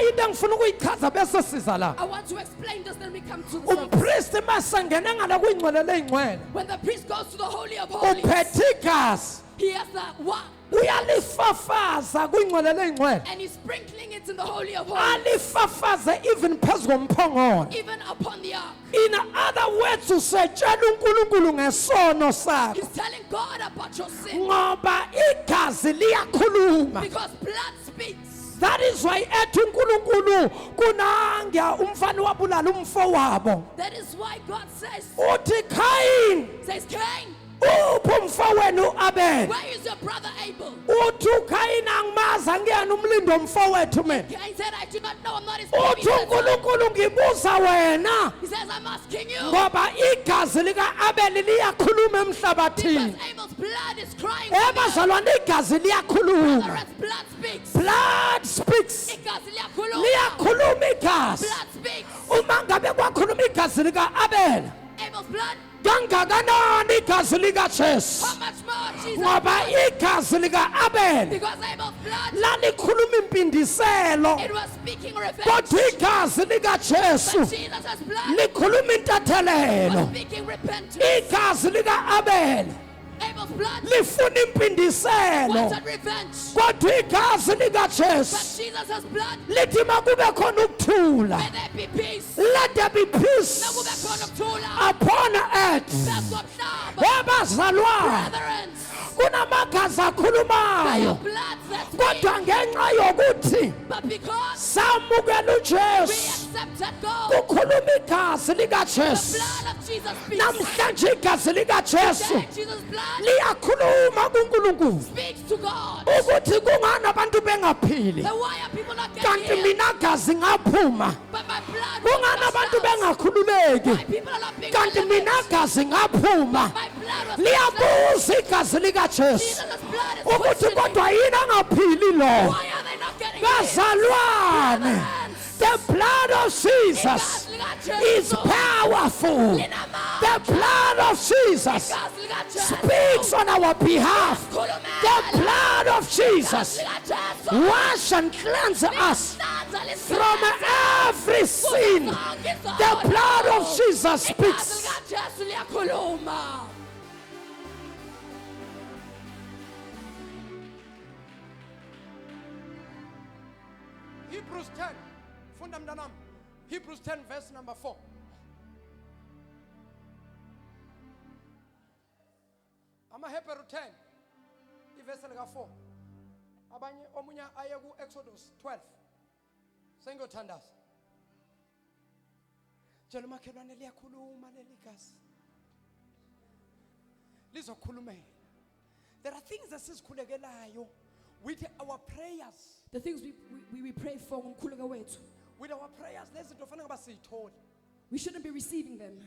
into engifuna ukuyichaza bese siza la. I want to explain this, then we come to the service. Umpristi masengena ngala kwingcwele leyingcwele. When the priest goes to the Holy of Holies, Uphethe igazi. he has the wine Uyalifafaza kwingcwele leyingcwele. and he's sprinkling it in the Holy of Holies, Alifafaze even phezu komphongolo. even upon the ark. In other words, usetshela uNkulunkulu ngesono sakho. He's telling God about your sin Ngoba igazi liyakhuluma. because blood speaks. That is why ethi uNkulunkulu kunanga umfana wabulala umfowabo. That is why God says, Uthi Cain Cain, uphi umfowenu Abel Where is your brother Abel? uthi uKayini angimazi angiyena umlindo umfowethu mina Cain said, I do not know, I'm not his baby. uthi uNkulunkulu ngibuza wena He says, I'm asking you. ngoba igazi lika Abel liyakhuluma emhlabathini Because Abel's blood is crying for me. ebazalwane igazi liyakhuluma Whereas blood speaks. blood speaks Igazi liyakhuluma. liyakhuluma igazi Blood speaks. uma ngabe kwakhuluma igazi lika Abel Abel's blood. kangakanani igazi lika Jesu How much more Jesus? ngoba igazi lika Abel Because Abel's blood, lalikhuluma impindiselo it was speaking revenge. kodwa igazi lika Jesu But Jesus' blood likhuluma intathelelo was speaking repentance. igazi lika Abel Abel's blood lifuna impindiselo wanted revenge. kodwa igazi lika But Jesu Jesus' blood, lithi makube khona ukuthula may there be peace. let there be peace Nakube khona ukuthula. upon earth Phezu komhlaba. ebazalwane Brethren, kunamagazi there akhulumayo are blood that kodwa speaks. ngenxa yokuthi But because samukela we uJesu accepted God, kukhuluma igazi lika the Jesu blood of Jesus speaks. namhlanje igazi lika Jesu Today, Jesus' blood liyakhuluma kuNkulunkulu speaks to God. ukuthi kungani abantu bengaphili Then why are people not kanti getting healed? mina gazi ngaphuma But my blood kungani was abantu washed out. bengakhululeki Why people are not being kanti mina delivered? gazi ngaphuma My blood was washed out. liyabuza igazi lika Jesu Jesus' blood is ukuthi questioning. kodwa yini angaphili lo Why are they not getting healed? bazalwane the blood of Jesus is powerful the blood of Jesus speaks on our behalf the blood of Jesus wash and cleanse us from every sin the blood of Jesus speaks Hebrews 10 funda mntanami Hebrews 10 verse number 4 amaHebrew 10 ivesi lika 4 abanye omunye aye ku Exodus 12 sengiyothandaza tshela umakhelwane liyakhuluma leli gazi lizokhulumela there are things esizkhulekelayo with our prayers The things we pray for ngomkhuleko wethu, with our prayers lezinto fanele basiyithole we shouldn't be receiving them.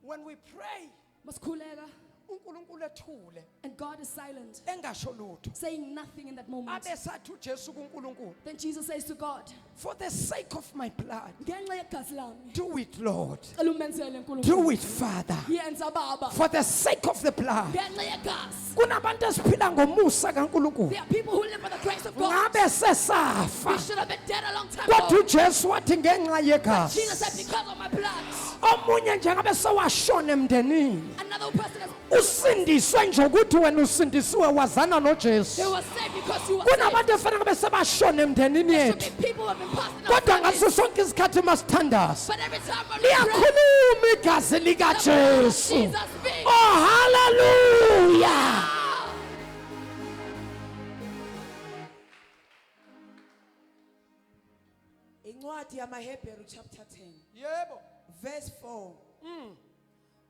when we pray Masikhuleka, uNkulunkulu ethule and God is silent, engasho lutho saying nothing in that moment. abe sathi uJesu kuNkulunkulu Then Jesus says to God, for the sake of my blood ngenxa yegazi lami, do it Lord cela umenzele do uNkulunkulu. it Father Yenza baba, for the sake of the blood ngenxa yegazi. kunabantu esiphila ngomusa kaNkulunkulu There are people who live by the grace of God. ngabe sesafa We should have been dead a long time kodwa ago. uJesu wathi ngenxa yegazi Jesus said, because of my blood. omunye nje ngabe sewashona emndenini Another person has usindiswe nje ukuthi wena usindisiwe wazana noJesu they were saved because you were saved. kunabantu efanele ngabe sebashona emndenini There yethu should be people who have been passing kodwa out ngaso sonke isikhathi masithandaza but every time when we pray, liyakhuluma igazi lika the blood of Jesu Jesus speaks. oh hallelujah Incwadi yamaHebheru chapter 10 yebo verse 4.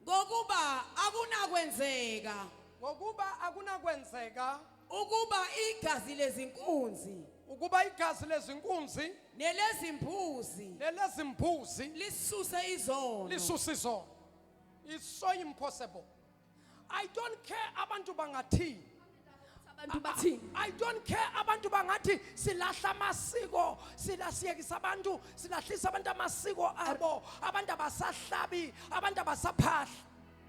Ngokuba akunakwenzeka ngokuba akunakwenzeka ukuba igazi lezinkunzi ukuba igazi lezinkunzi nelezimbuzi nelezimbuzi lisuse izono. lisusa izono it's so impossible I don't care abantu bangathini Abantu bathini? I don't care abantu bangathi silahla amasiko silasiyekisa abantu silahlisa abantu amasiko abo abantu abasahlabi abantu abasaphahla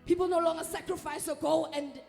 People no longer sacrifice or go and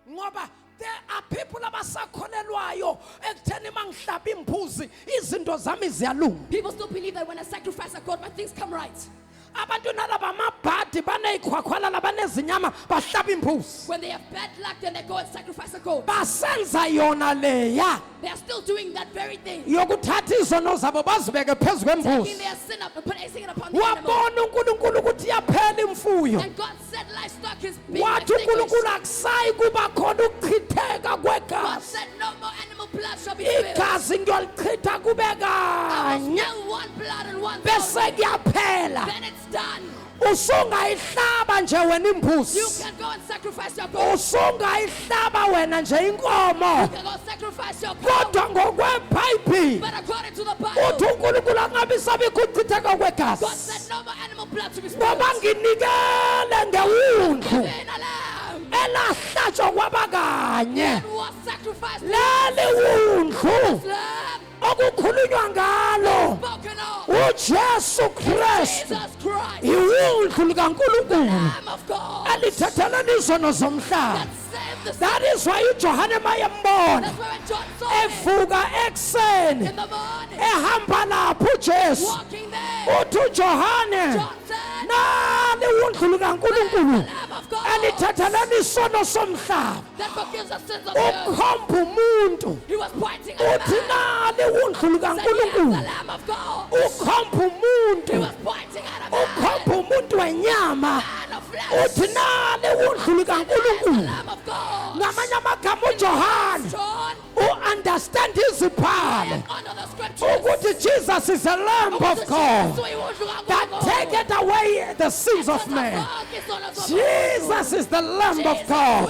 ngoba there are people abasakholelwayo ekutheni mangihlaba imbuzi izinto zami ziyalunga people still believe that when I sacrifice a God, my things come right. abantu nalaba amabhadi baneyikhwakhwalala banezinyama bahlaba imbuzi When they have bad luck, then they go and sacrifice a goat. basenza yona leya They are still doing that very thing. yokuthatha izono zabo bazibeke phezu Taking kwembuzi their sin up and placing it upon the animal. wabona uNkulunkulu ukuthi iyaphela imfuyo And God said livestock is being wathi extinguished. uNkulunkulu akusayi kuba khona ukuchitheka God kwegazi said no more animal blood shall be spilled. igazi ngiyolichitha kube I will kanye spill one blood and one bese bone. kuyaphela Then it's done. usungayihlaba nje wena You imbuzi, can go and sacrifice your goat. usungayihlaba wena nje inkomo, You can go sacrifice your cow. kodwa ngokwebhayibhili But according to the uthi Bible, uNkulunkulu angabisabi ukuchitheka God kwegazi, said no more animal blood to be ngoba spilled. nginikele ngewundlu Give in a lamb. elahlatshwa kwaba kanye. And was sacrificed. Leli wundlu Lamb okukhulunywa ngalo spoken of. uJesu Kristu Jesus Christ. iwundlu likaNkulunkulu Lamb of God. elithethelana izono zomhlaba. That saved the That is why uJohane mayembona That's why when John saw him evuka ekuseni in the morning, ehamba lapho uJesu walking there, uthi uJohane John said, nali wundlu likaNkulunkulu Lamb of God elithethelana isono somhlaba. that forgives the sins of the earth. Ukhomba umuntu He was pointing at uthi a man. nali wundlu Said, "He is the likaNkulunkulu. Lamb of God." Ukhomba He umuntu was pointing at a man. ukhomba umuntu wenyama Man of flesh. uthi nali wundlu The likaNkulunkulu. Lamb of God. Ngamanye amagama uJohane John, u-understand izibhalo under the scriptures, ukuthi Jesus is the Lamb of God that taketh away the sins of man. Jesus is the Lamb of God.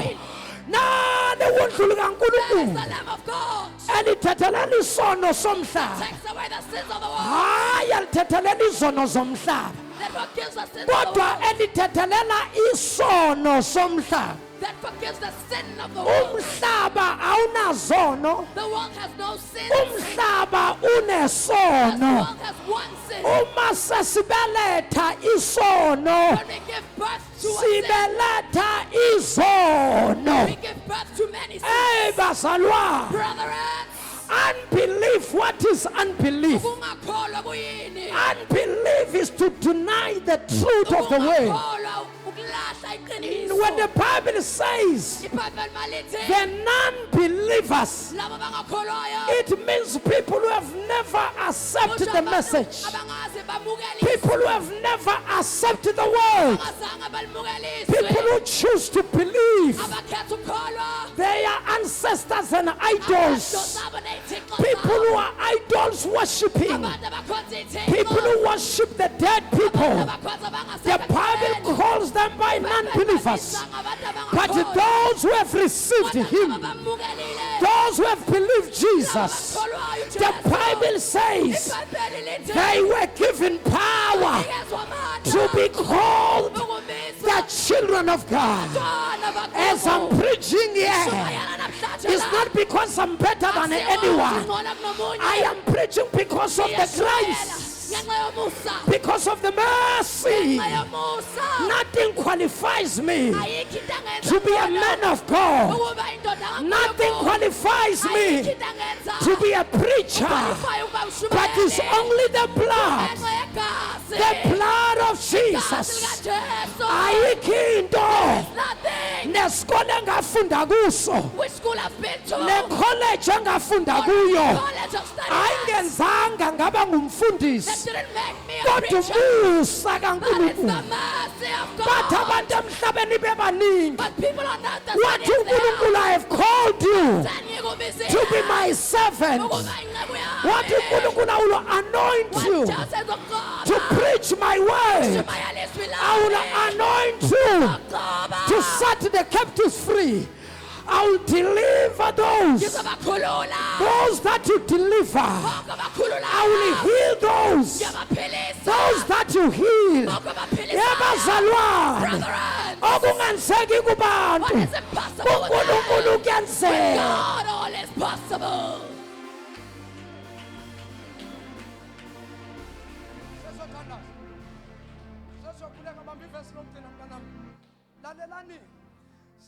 Nali wundlu the likaNkulunkulu Lamb of God. elithethelana isono somhlaba, Takes away the sins of the world. hayi elithethelana izono zomhlaba, That forgives the sins of the kodwa world. elithethelela isono somhlaba. That forgives the sin of the world. Umhlaba awunazono, The world has no sin. umhlaba The unesono. world has one sin. Uma sesibeletha isono, When we give birth to a sin, sibeletha izono. we give birth to many sins. Hey bazalwane, Brethren, unbelief, what is unbelief? ukungakholwa kuyini? Unbelief is to deny the truth of the word. Ukungakholwa, ukulahla iqiniso. When the Bible says iBhayibheli malithi, the non-believers, labo bangakholwayo, it means people who have never accepted kusho the abantu message, abangaze bamukele people who have never accepted the word, abangazange balimukele people izwi, who choose to believe abakhetha ukukholwa, their ancestors and idols, abadosabo ney'thixo people zabo, who are idols worshipping, abantu abakhonza iy'thixo, people who worship the dead people. abakhonza The abangasekho Bible calls them by non-believers. But those who have received Him, those who have believed Jesus, the Bible says they were given power to be called the children of God. As I'm preaching here, it's not because I'm better than anyone. I am preaching because of the grace, because of the mercy. Nothing qualifies me to be a man of God. Nothing qualifies me to be a preacher. But it's only the blood of Jesus. Ayikho into nesikole engafunda kuso, Which school I've been to? nekholeji engafunda kuyo, College of Study. ayingenzanga ngaba That ngumfundisi, didn't make me a kodwa preacher. umusa But it's the kaNkulunkulu. mercy of Bathi God. abantu emhlabeni bebaningi, But people are not the wathi uNkulunkulu, I have called you to be my servant. Wathi uNkulunkulu, I will anoint you to preach my word. I will anoint you to set the captives free. I will deliver those that you deliver. I will heal those that you heal. Yabazalwane, okungenzeki kubantu, What is impossible with kuNkulunkulu God? kuyenzeka. God, all is possible. Lalelani,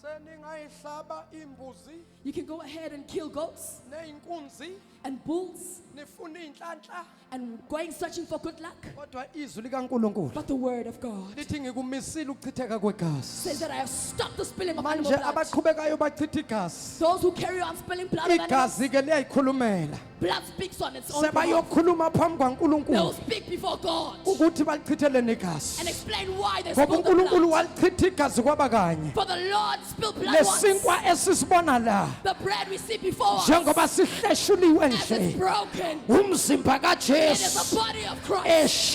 seningayihlaba imbuzi You can go ahead and kill goats neyinkunzi and bulls nifuna inhlanhla, and going searching for good luck. kodwa izwi likaNkulunkulu But the word of God lithi ngikumisile ukuchitheka kwegazi. says that I have stopped the spilling of animal Manje blood. abaqhubekayo bachitha igazi, Those who carry on spilling blood of animals, igazi ke liyayikhulumela. blood speaks on its own behalf. Sebayokhuluma phambi They will kwaNkulunkulu speak before God ukuthi balichithele and negazi, explain why they ngoba spilled the uNkulunkulu blood. walichitha igazi kwaba kanye. For the Lord spilled blood once. Lesinkwa esisibona la, The bread we see before us, njengoba sihleshuliwe namhlanje broken. umzimba It is the kaJesu body of Christ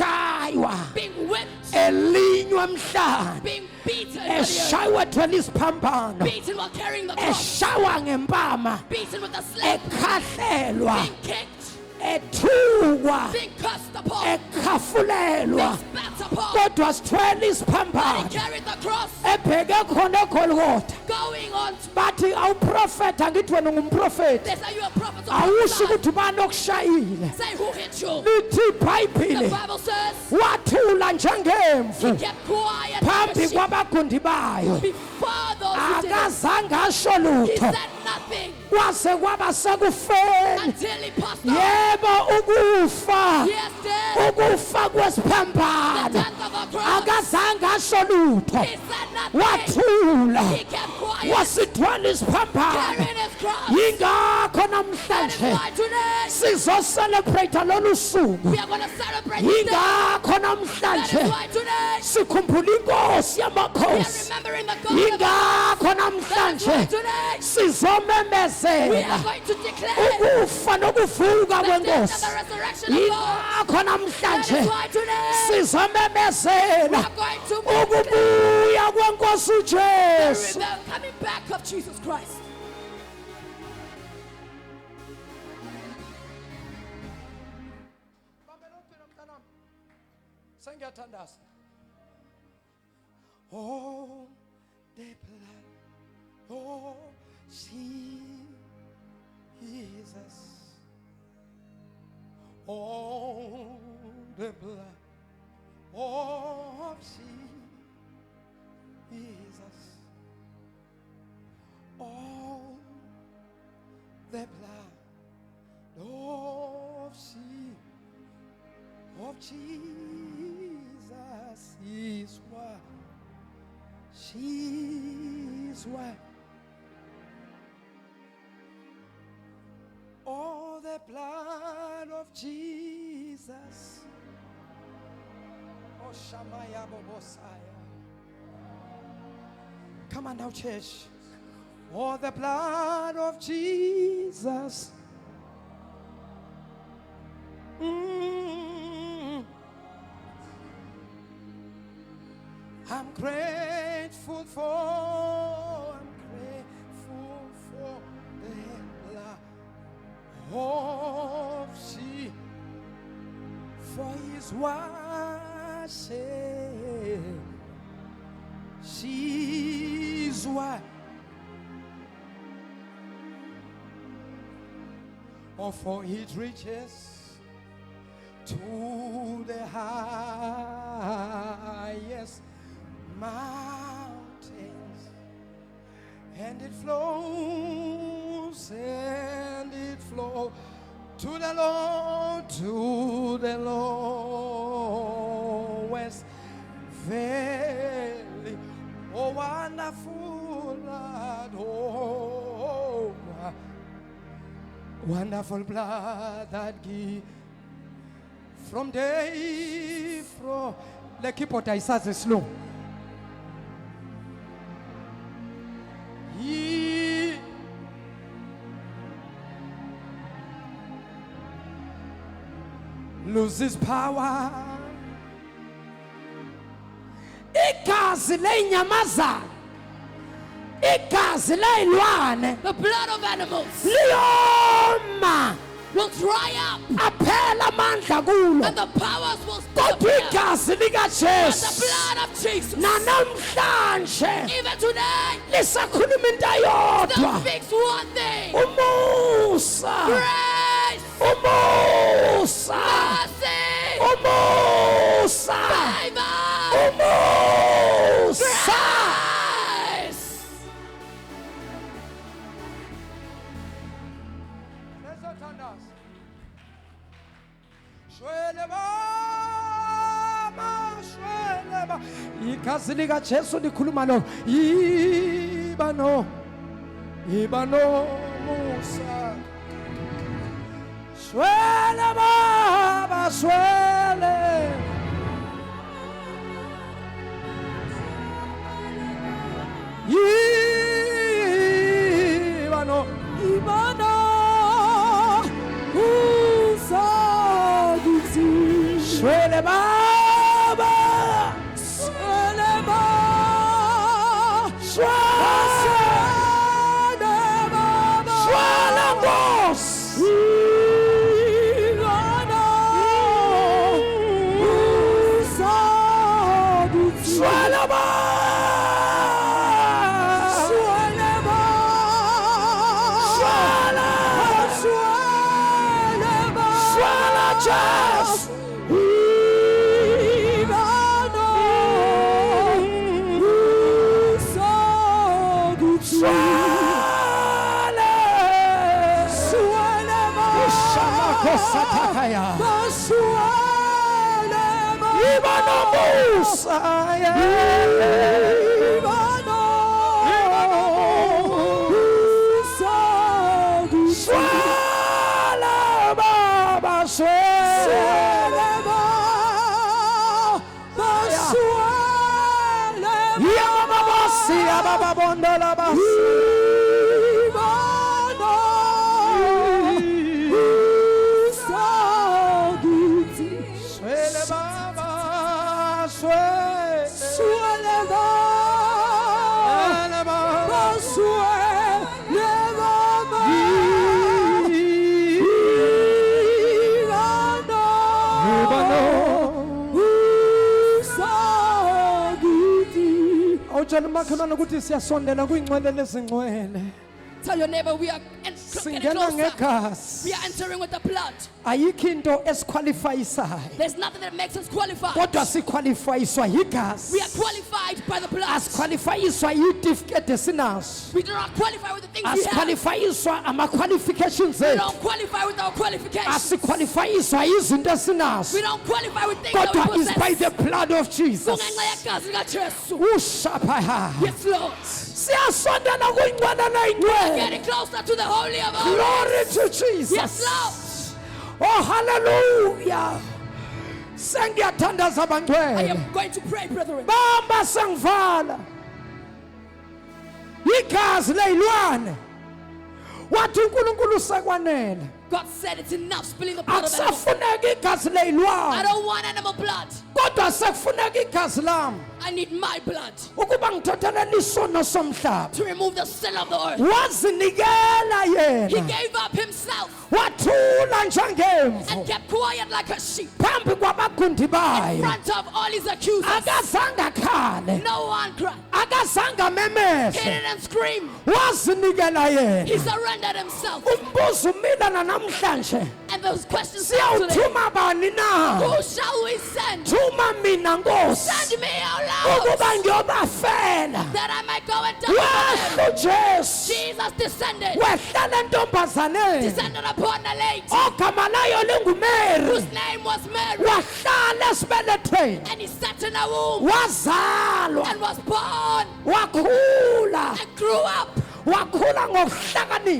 eshaywa being whipped, elinywa emhlanje being beaten, by the earth, eshaywa ethwele isiphambano beaten while carrying the cross, eshawa ngempama beaten with a sling, ekhahlelwa being kicked, ethukwa being cursed upon, ekhafulelwa being spat upon. kodwa sithwele But he isiphambano carried the cross, ebheke khona eGolgotha going on to bathi awuprofetha ngithi wena ungumprofethi this. Are you a prophet or awusho prophesy? ukuthi ubani okushayile Say who hit you. lithi The iBhayibheli Bible says wathula he njengemvu kept quiet phambi like a sheep kwabagundi bayo before those who did it. akazange asho He lutho said nothing kwaze kwaba sekufeni until he passed on. yebo ukufa Yes, dead. ukufa The kwesiphambano death of a cross. akazange asho lutho He said nothing. wathula He kept quiet, wasithwala isiphambano carrying his cross. yingakho That is namhlanje why today sizocelebrate lolu suku we are going to celebrate this day. yingakho That namhlanje is why today sikhumbula inkosi we are yamakhosi remembering the God of our yingakho That is why namhlanje today we sizomemezela are going to declare ukufa nokuvuka the death and kwenkosi the resurrection of God. yingakho That namhlanje is why today we sizomemezela are going to declare ukubuya kwenkosi the uJesu coming back of Jesus Christ. Sengiyathandaza. Oh, the blood, oh, Jesus. Oh, the blood of Jesus. Oh, the blood of Jesus is what she's what. Oh, the blood of Jesus. Oh, Shamaya Bobosaya. Come on now, church. Oh, the blood of Jesus. I'm grateful for the blood of Jesus, for his washing. She's what? Or for it reaches to the highest mountains, and it flows to the lowest valley. Oh, wonderful blood, oh, wonderful blood that gives from day from le keyboard ayisazi slow. Loses power. Igazi lenyamazana, igazi leyilwane, The blood of animals liyoma will dry up, aphela amandla kulo. and the powers will Kodwa disappear. igazi But the likaJesu blood of Jesus, nanamhlanje even today, lisakhuluma into still ayodwa. speaks one thing: Umusa, grace, umusa, mercy, umusa, favor, umusa. grace. Igazi likaJesu likhuluma lo iba no musa. Shwele baba shwele, iba no Swele Baba. Swele Baba. Swele Nkosi. Swele Baba. Just awutshela umakhelwane ukuthi siyasondela kuyingcwele lezingcwele. Tell your neighbor we are getting Singena closer. ngegazi. We are entering with the blood. Ayikho into esiqualifiyisayo. There's nothing that makes us qualified. Kodwa siqualifyiswa yigazi. We are qualified by the blood. Asiqualifyiswa yitifiketi esinazo. We do not qualify with the things we have. Asiqualifyiswa ama-qualifications We ethu. don't qualify with our qualifications. Asiqualifyiswa izinto esinazo. We don't qualify with things that we Kodwa is by possess. the blood of Jesus. Kungenxa yegazi likaJesu. Ushapha. Yes, Lord. Siyasondela kuyingcwele leyingcwele. Getting closer to the Holy of Holies. Glory to Jesus. Yes, Lord. Oh, hallelujah. Sengiyathandaza I abangcwele. am going to pray, brethren. Bamba sengivala. Igazi leyilwane. Wathi uNkulunkulu sekwanele. God said it's enough spilling the blood of animals. Akusafuneki igazi I leyilwane. don't want animal blood. Kodwa sekufuneka igazi lami I need my blood ukuba ngithothele isono somhlaba. to remove the sin of the earth. Wazinikela He yena. gave up himself Wathula njengemvu and kept quiet like a sheep phambi kwabagundi in bayo. front of all his accusers. Akazange akhale. No one cried. Akazange He amemeze. didn't scream. Wazinikela He yena. surrendered himself. Umbuzo umilana namhlanje. And those questions come today. Siyawuthuma bani na? Who shall we send? Thuma mina Nkosi Send me, O Lord, ukuba ngiyobafela. that I might go and die for them. Wehla uJesu. Jesus descended, Wehlala entombazaneni. descended upon the lady Ogama layo lingumeri. whose name was Mary. Wahlala esibelethweni. And he sat in a womb Wazalwa. and was born Wakhula. and grew up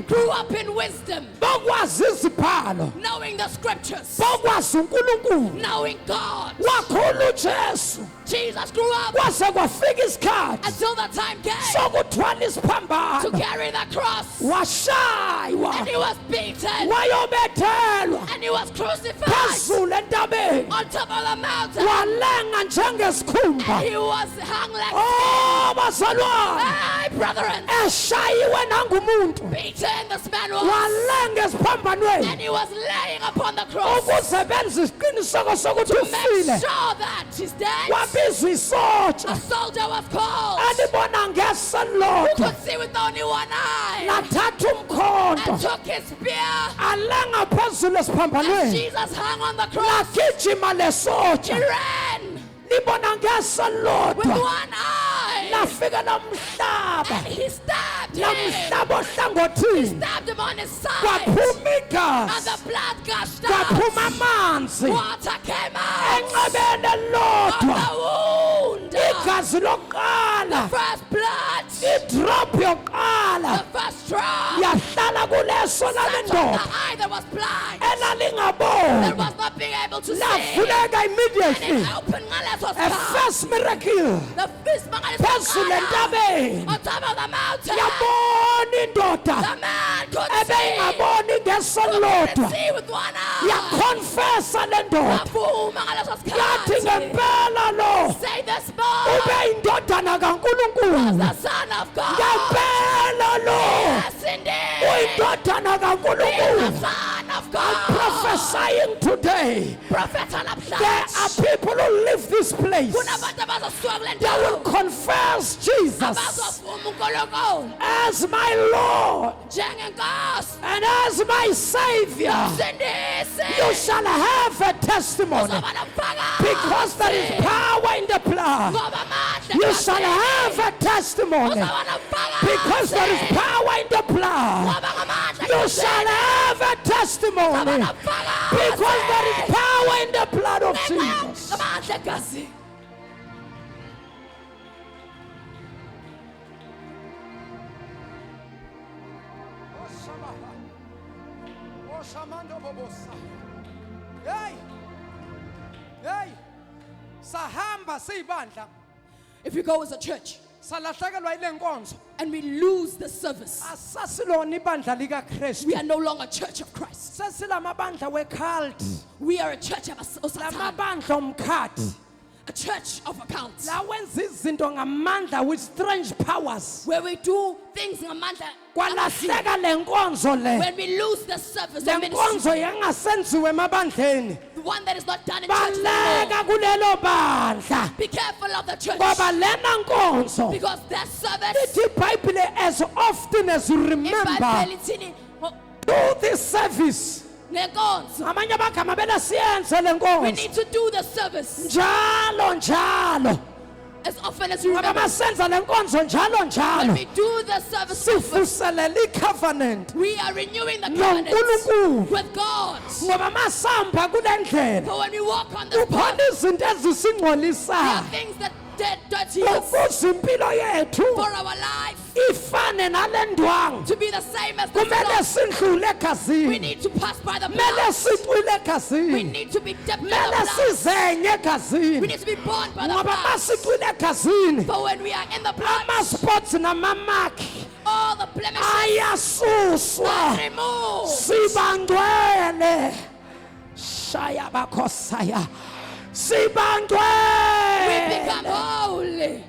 Grew up in wisdom, bokwazi izibhalo. knowing the scriptures, Bokwazi uNkulunkulu. knowing God. Wakhula uJesu. Jesus grew up Kwaze kwafika isikhathi until the time came sokuthwala to isiphambano. carry the cross. Washaywa. And he was beaten Wayobethelwa and he was crucified phezulu entabeni. on top of the mountain. Walenga njengesikhumba. He was hung like Oh, bazalwane. hey, brethren, Eshayiwe nangumuntu. beaten this man was, Walenga and esiphambanweni. he was laying upon the cross Ukuze benze isiqiniseko sokuthi to make ufile. sure that he's dead. Wabizwa isotsha. A soldier was called Alibona ngeso who lodwa. could see with only one eye Lathatha and umkhonto. took his spear, Alenga phezulu and esiphambанweni. Jesus hung on the cross. Lagijima He lesotsha. ran Libona ngeso with lodwa. one eye, Lafika lomhlaba. and he stabbed him. Lomhlaba ohlangothini. Stabbed him on his side, Kwaphuma and igazi. the blood gushed Kwaphuma out. amanzi. Water came out Enxebeni of lodwa. the wound. Igazi lokuqala. First blood, Idrop yokuqala. the first drop, Yahlala kuleso sat on the lalendoda. eye that was blind, Elalingaboni. ukubona was not being able to see. lavuleka And immediately. it opened ngaleso A sikhathi. first miracle The first mangaliso phezulu kuqala, entabeni. on top of the mountain. Yabona indoda The man could see. ebeyingaboni ngeso Couldn't lodwa. see with one eye. Yakonfesa le ndoda. Wavuma ngaleso Yathi sikhathi. ngempela lo Say this boy ube indodana was kaNkulunkulu. the son of God. Ngempela lo Yes, indeed. uyindodana The kaNkulunkulu. son of I'm God. prophesying today. Prophet There namhlanje. are people who leave this place. Kunabantu abazosuka kule They will ndawo. confess Jesus Abazovuma uNkulunkulu as my Lord njengenkosi. and as my Savior. Sindisi. You shall have a testimony Uzoba nomphakathi. because there is power in the blood. Ngoba amandla You shall egazini. have a testimony Uzoba nomphakathi. because there is power in the blood. Ngoba ngamandla You egazini. shall have a testimony Uzoba nomphakathi. because there is power in the blood of Jesus. Ngamandla egazini. Hey, hey, sahamba siyibandla If you go as a church salahlekelwa ile nkonzo and we lose the service, asasilona ibandla lika Kristu we are no longer a church of Christ. sesilamabandla wecult We are a church of Satan, lamabandla omkhathi a church of accounts, la wenza izinto ngamandla with strange powers where we do things ngamandla. kwalahleka le nkonzo le When we lose the service le of ministry, nkonzo yangasenziwe emabandleni the one that is not done in church anymore. baleka kulelo bandla Be careful of the church, ngoba lena nkonzo because that service, lithi ibhayibhile as often as you remember iBhayibheli ithini? do this service Nenkonzo. ngamanye amagama bela siyenze le We nkonzo need to do the service njalo as often as we ngoba remember. masenza le nkonzo njalo When njalo we do the service, often, sivuselela icovenant we are renewing the covenant noNkulunkulu with God. ngoba masamba kule ndlela But when we walk on this kukhona path, izinto there are ezisingcolisayo things that dirty us ukuze impilo yethu for our life ifane nale ndwangu to be the same as the kumele Lord. sidlule We egazini need to pass by the kumele blood. sicwile We egazini need to be dipped in the kumele blood. sizenye We egazini need to be born by the ngoba blood. masicwile egazini But when we are in the blood, ama-sports namamakhi all the blemishes ayasuswa are removed. sibangcwele shaya bakhosaya We sibangcwele become holy.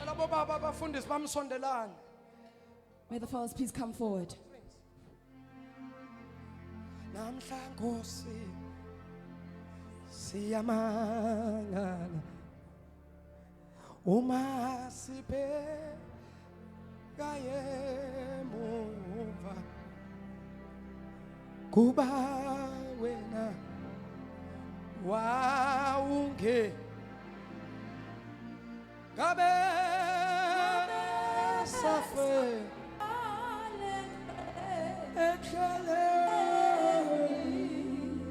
labo baba abafundisi bamsondelana May the fathers please come forward. namhla Nkosi siyamangala uma sibheka emuva kuba wena wawunge ngabe safe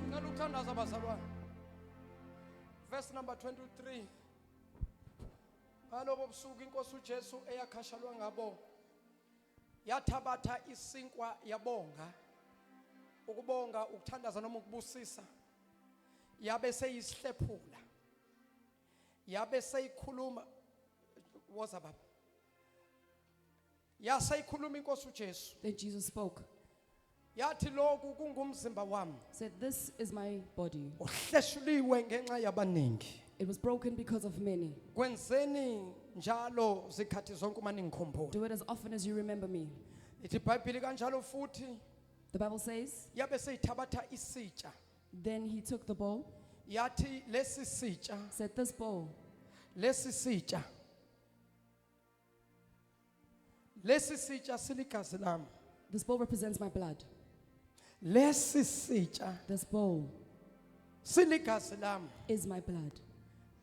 Ngikuthandaza bazalwane. Verse number 23. Ngalobo busuku inkosi uJesu eyakhashalwa ngabo yathabatha isinkwa yabonga ukubonga ukuthandaza noma ukubusisa yabe seyisihlephula yabe seyikhuluma woza baba yaseyikhuluma inkosi uJesu Then Jesus spoke, yathi lokhu kungumzimba wami said, "This is my body. ohleshuliwe ngenxa yabaningi It was broken because of many. kwenzeni njalo zikhathi zonke uma ningikhumbula Do it as often as you remember me." ithi iBhayibheli kanjalo futhi The Bible says, yabe seyithabatha isitsha then he took the bowl, yathi lesi sitsha said, "This bowl siligazi lami This bowl represents my blood. lesi sitsha This bowl siligazi lami is my blood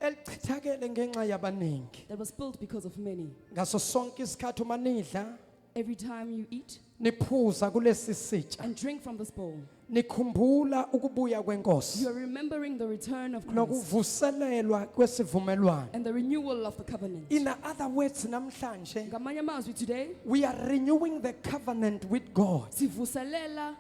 elichithakele ngenxa yabaningi that was spilled because of many. ngaso sonke isikhathi uma nidla every time you eat niphuza kulesi sitsha and drink from this bowl, nikhumbula ukubuya kwenkosi you are remembering the return of Christ nokuvuselelwa kwesivumelwano. and the renewal of the covenant. In other words, namhlanje Ngamanye amazwi, today, we are renewing the covenant with God. sivuselela,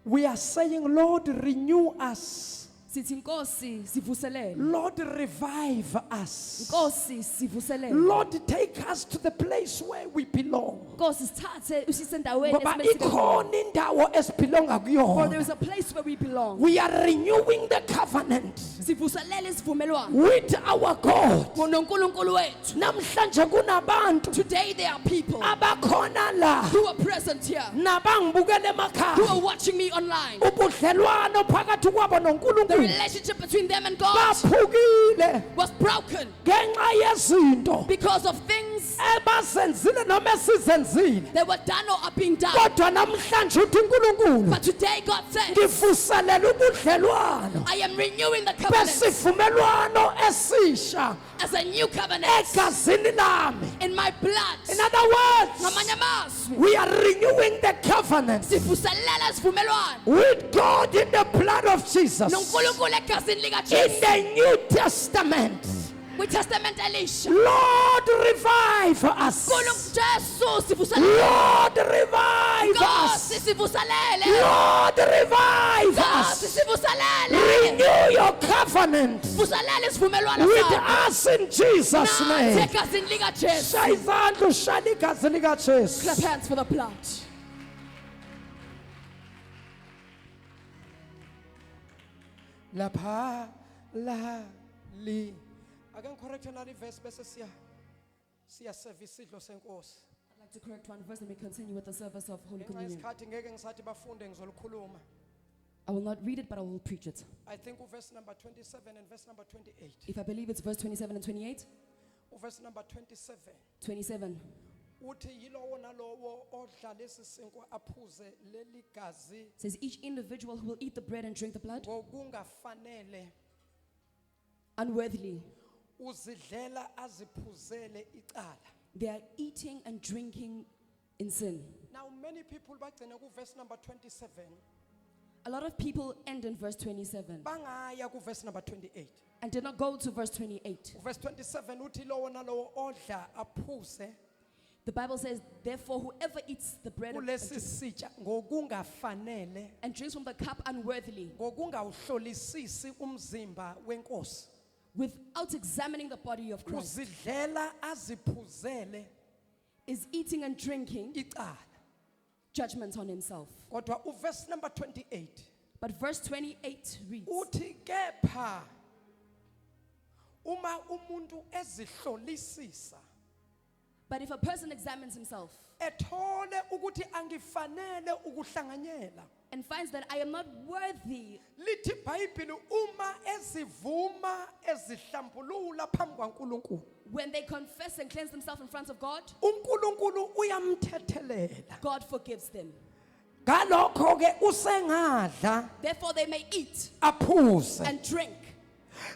We are saying, Lord, renew us. sithi Nkosi sivuselele. Lord, revive us. Nkosi sivuselele. Lord, take us to the place where we belong. Nkosi sithathe usise endaweni Ngoba esimele sibe kuyo. ikhona indawo esibhilonga For there kuyona. is a place where we belong. We are renewing the covenant Sivuselele isivumelwano with our God. noNkulunkulu wethu. Namhlanje kunabantu Today there are people abakhona la who are present here, nabangibukela who are emakhaya. watching me online. Ubudlelwano phakathi kwabo The noNkulunkulu relationship between them and God baphukile was broken ngenxa yezinto because of things ebazenzile noma esizenzile. that were done or are being done. Kodwa namhlanje uthi uNkulunkulu But today God says, ngivuselela ubudlelwano I am renewing the covenant besivumelwano esisha as a new covenant egazini lami. in my blood. In other words, Ngamanye amazwi, we are renewing the covenant sivuselela isivumelwano with God in the blood of Jesus noNkulunkulu egazini in likaJesu the New Testament. kwiTestament elisha. Lord, revive us. Nkulunkulu Jesu sivuselele. Lord, revive Nkosi us. sivuselele. Lord, revive Nkosi us. sivuselele. Renew your covenant Vuselele isivumelwano with sakho. us in Jesus' Nathi name. egazini likaJesu. Shaya izandla ushaya igazi likaJesu. Clap hands for the blood. Lapha la li. Ake ngicorrect nali verse bese siya service idlo senkosi. I'd like to correct one verse and we continue with the service of Holy Ngenxa Communion. yesikhathi ngeke ngisathi bafunde ngizolukhuluma. I will not read it, but I will preach it. I think verse number 27 and verse number 28. If I believe it's verse 27 and 28, Verse number 27. 27. Uthi yilowo nalowo odla lesi sinkwa aphuze leli gazi Says each individual who will eat the bread and drink the blood ngokungafanele unworthily, uzidlela aziphuzele icala. they are eating and drinking in sin. Now many people bagcina ku verse number 27 A lot of people end in verse 27 bangaya ku verse number 28. and did not go to verse 28. Verse 27 uthi lowo nalowo odla aphuze The Bible says, therefore, whoever eats the bread kulesi sitsha ngokungafanele and drinks from the cup unworthily, ngokungawuhlolisisi umzimba wenkosi without examining the body of Christ, uzidlela aziphuzele is eating and drinking icala. judgment on himself. Kodwa uverse number 28 But verse 28 reads, uthi kepha uma umuntu ezihlolisisa but if a person examines himself ethole ukuthi angifanele ukuhlanganyela and finds that I am not worthy, lithi iBhayibheli uma ezivuma ezihlambulula phambi kwaNkulunkulu when they confess and cleanse themselves in front of God, uNkulunkulu uyamthethelela God forgives them. ngalokho ke usengadla Therefore, they may eat aphuze and drink.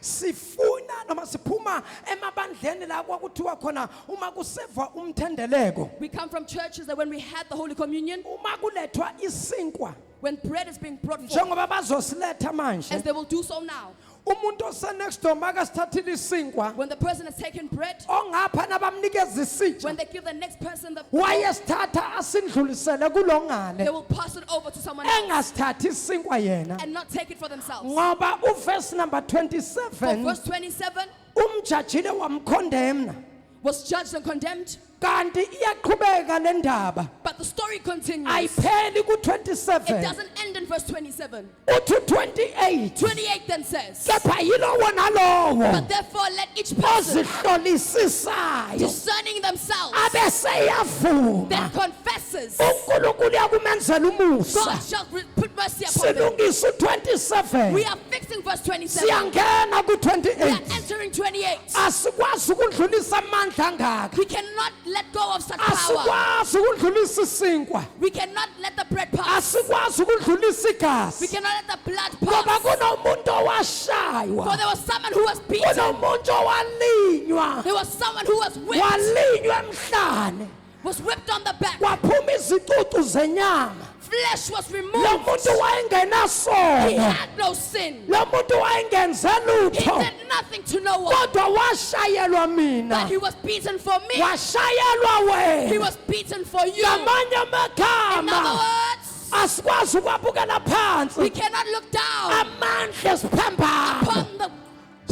sifuna noma siphuma emabandleni la kwakuthiwa khona uma kuseva umthendeleko We come from churches that when we had the Holy Communion, uma kulethwa isinkwa when bread is being brought forth, njengoba bazosiletha as manje they will do so now, umuntu osenext door makasithathile isinkwa when the person has taken bread, ongapha nabamnikeza isitsha when they give the next person the wayesithatha asindlulisele kulongale they will pass it over to someone else engasithathi isinkwa yena and not take it for themselves. ngoba uverse number For 27 verse 27 umjajile wamkhondemna was judged and condemned, kanti iyaqhubeka le ndaba but the story continues. ayipheli It ku-27 doesn't end in verse 27. uthi 28 28 then says, kepha yilowo nalowo but therefore let each person, ozihlolisisisayo discerning themselves, abeseyavuma then confesses, uNkulunkulu uyakumenzela umusa God shall put mercy upon them. silungisa u-27 We are fixing verse 27. siyangena We are ku-28 entering 28. asikwazi ukudlulisa amandla angaka We cannot let go of such power. asikwazi ukudlulisa isinkwa We cannot let the bread pass. asikwazi ukudlulisa We igazi cannot let the blood ngoba pass. kunomuntu For owashaywa there was someone who was beaten. kunomuntu owalinywa There was someone who was whipped. walinywa emhlane was whipped on the back. kwaphuma izicucu zenyama. Flesh was Lo removed. muntu He wayengenasono. had no sin. Lo muntu wayengenze He lutho. did nothing to no one. Kodwa washayelwa But mina. he was beaten for me. Washayelwa He wena. was beaten for you. Ngamanye In other amagama words, asikwazi ukwabukela we phansi cannot look down amandla esiphambano. upon the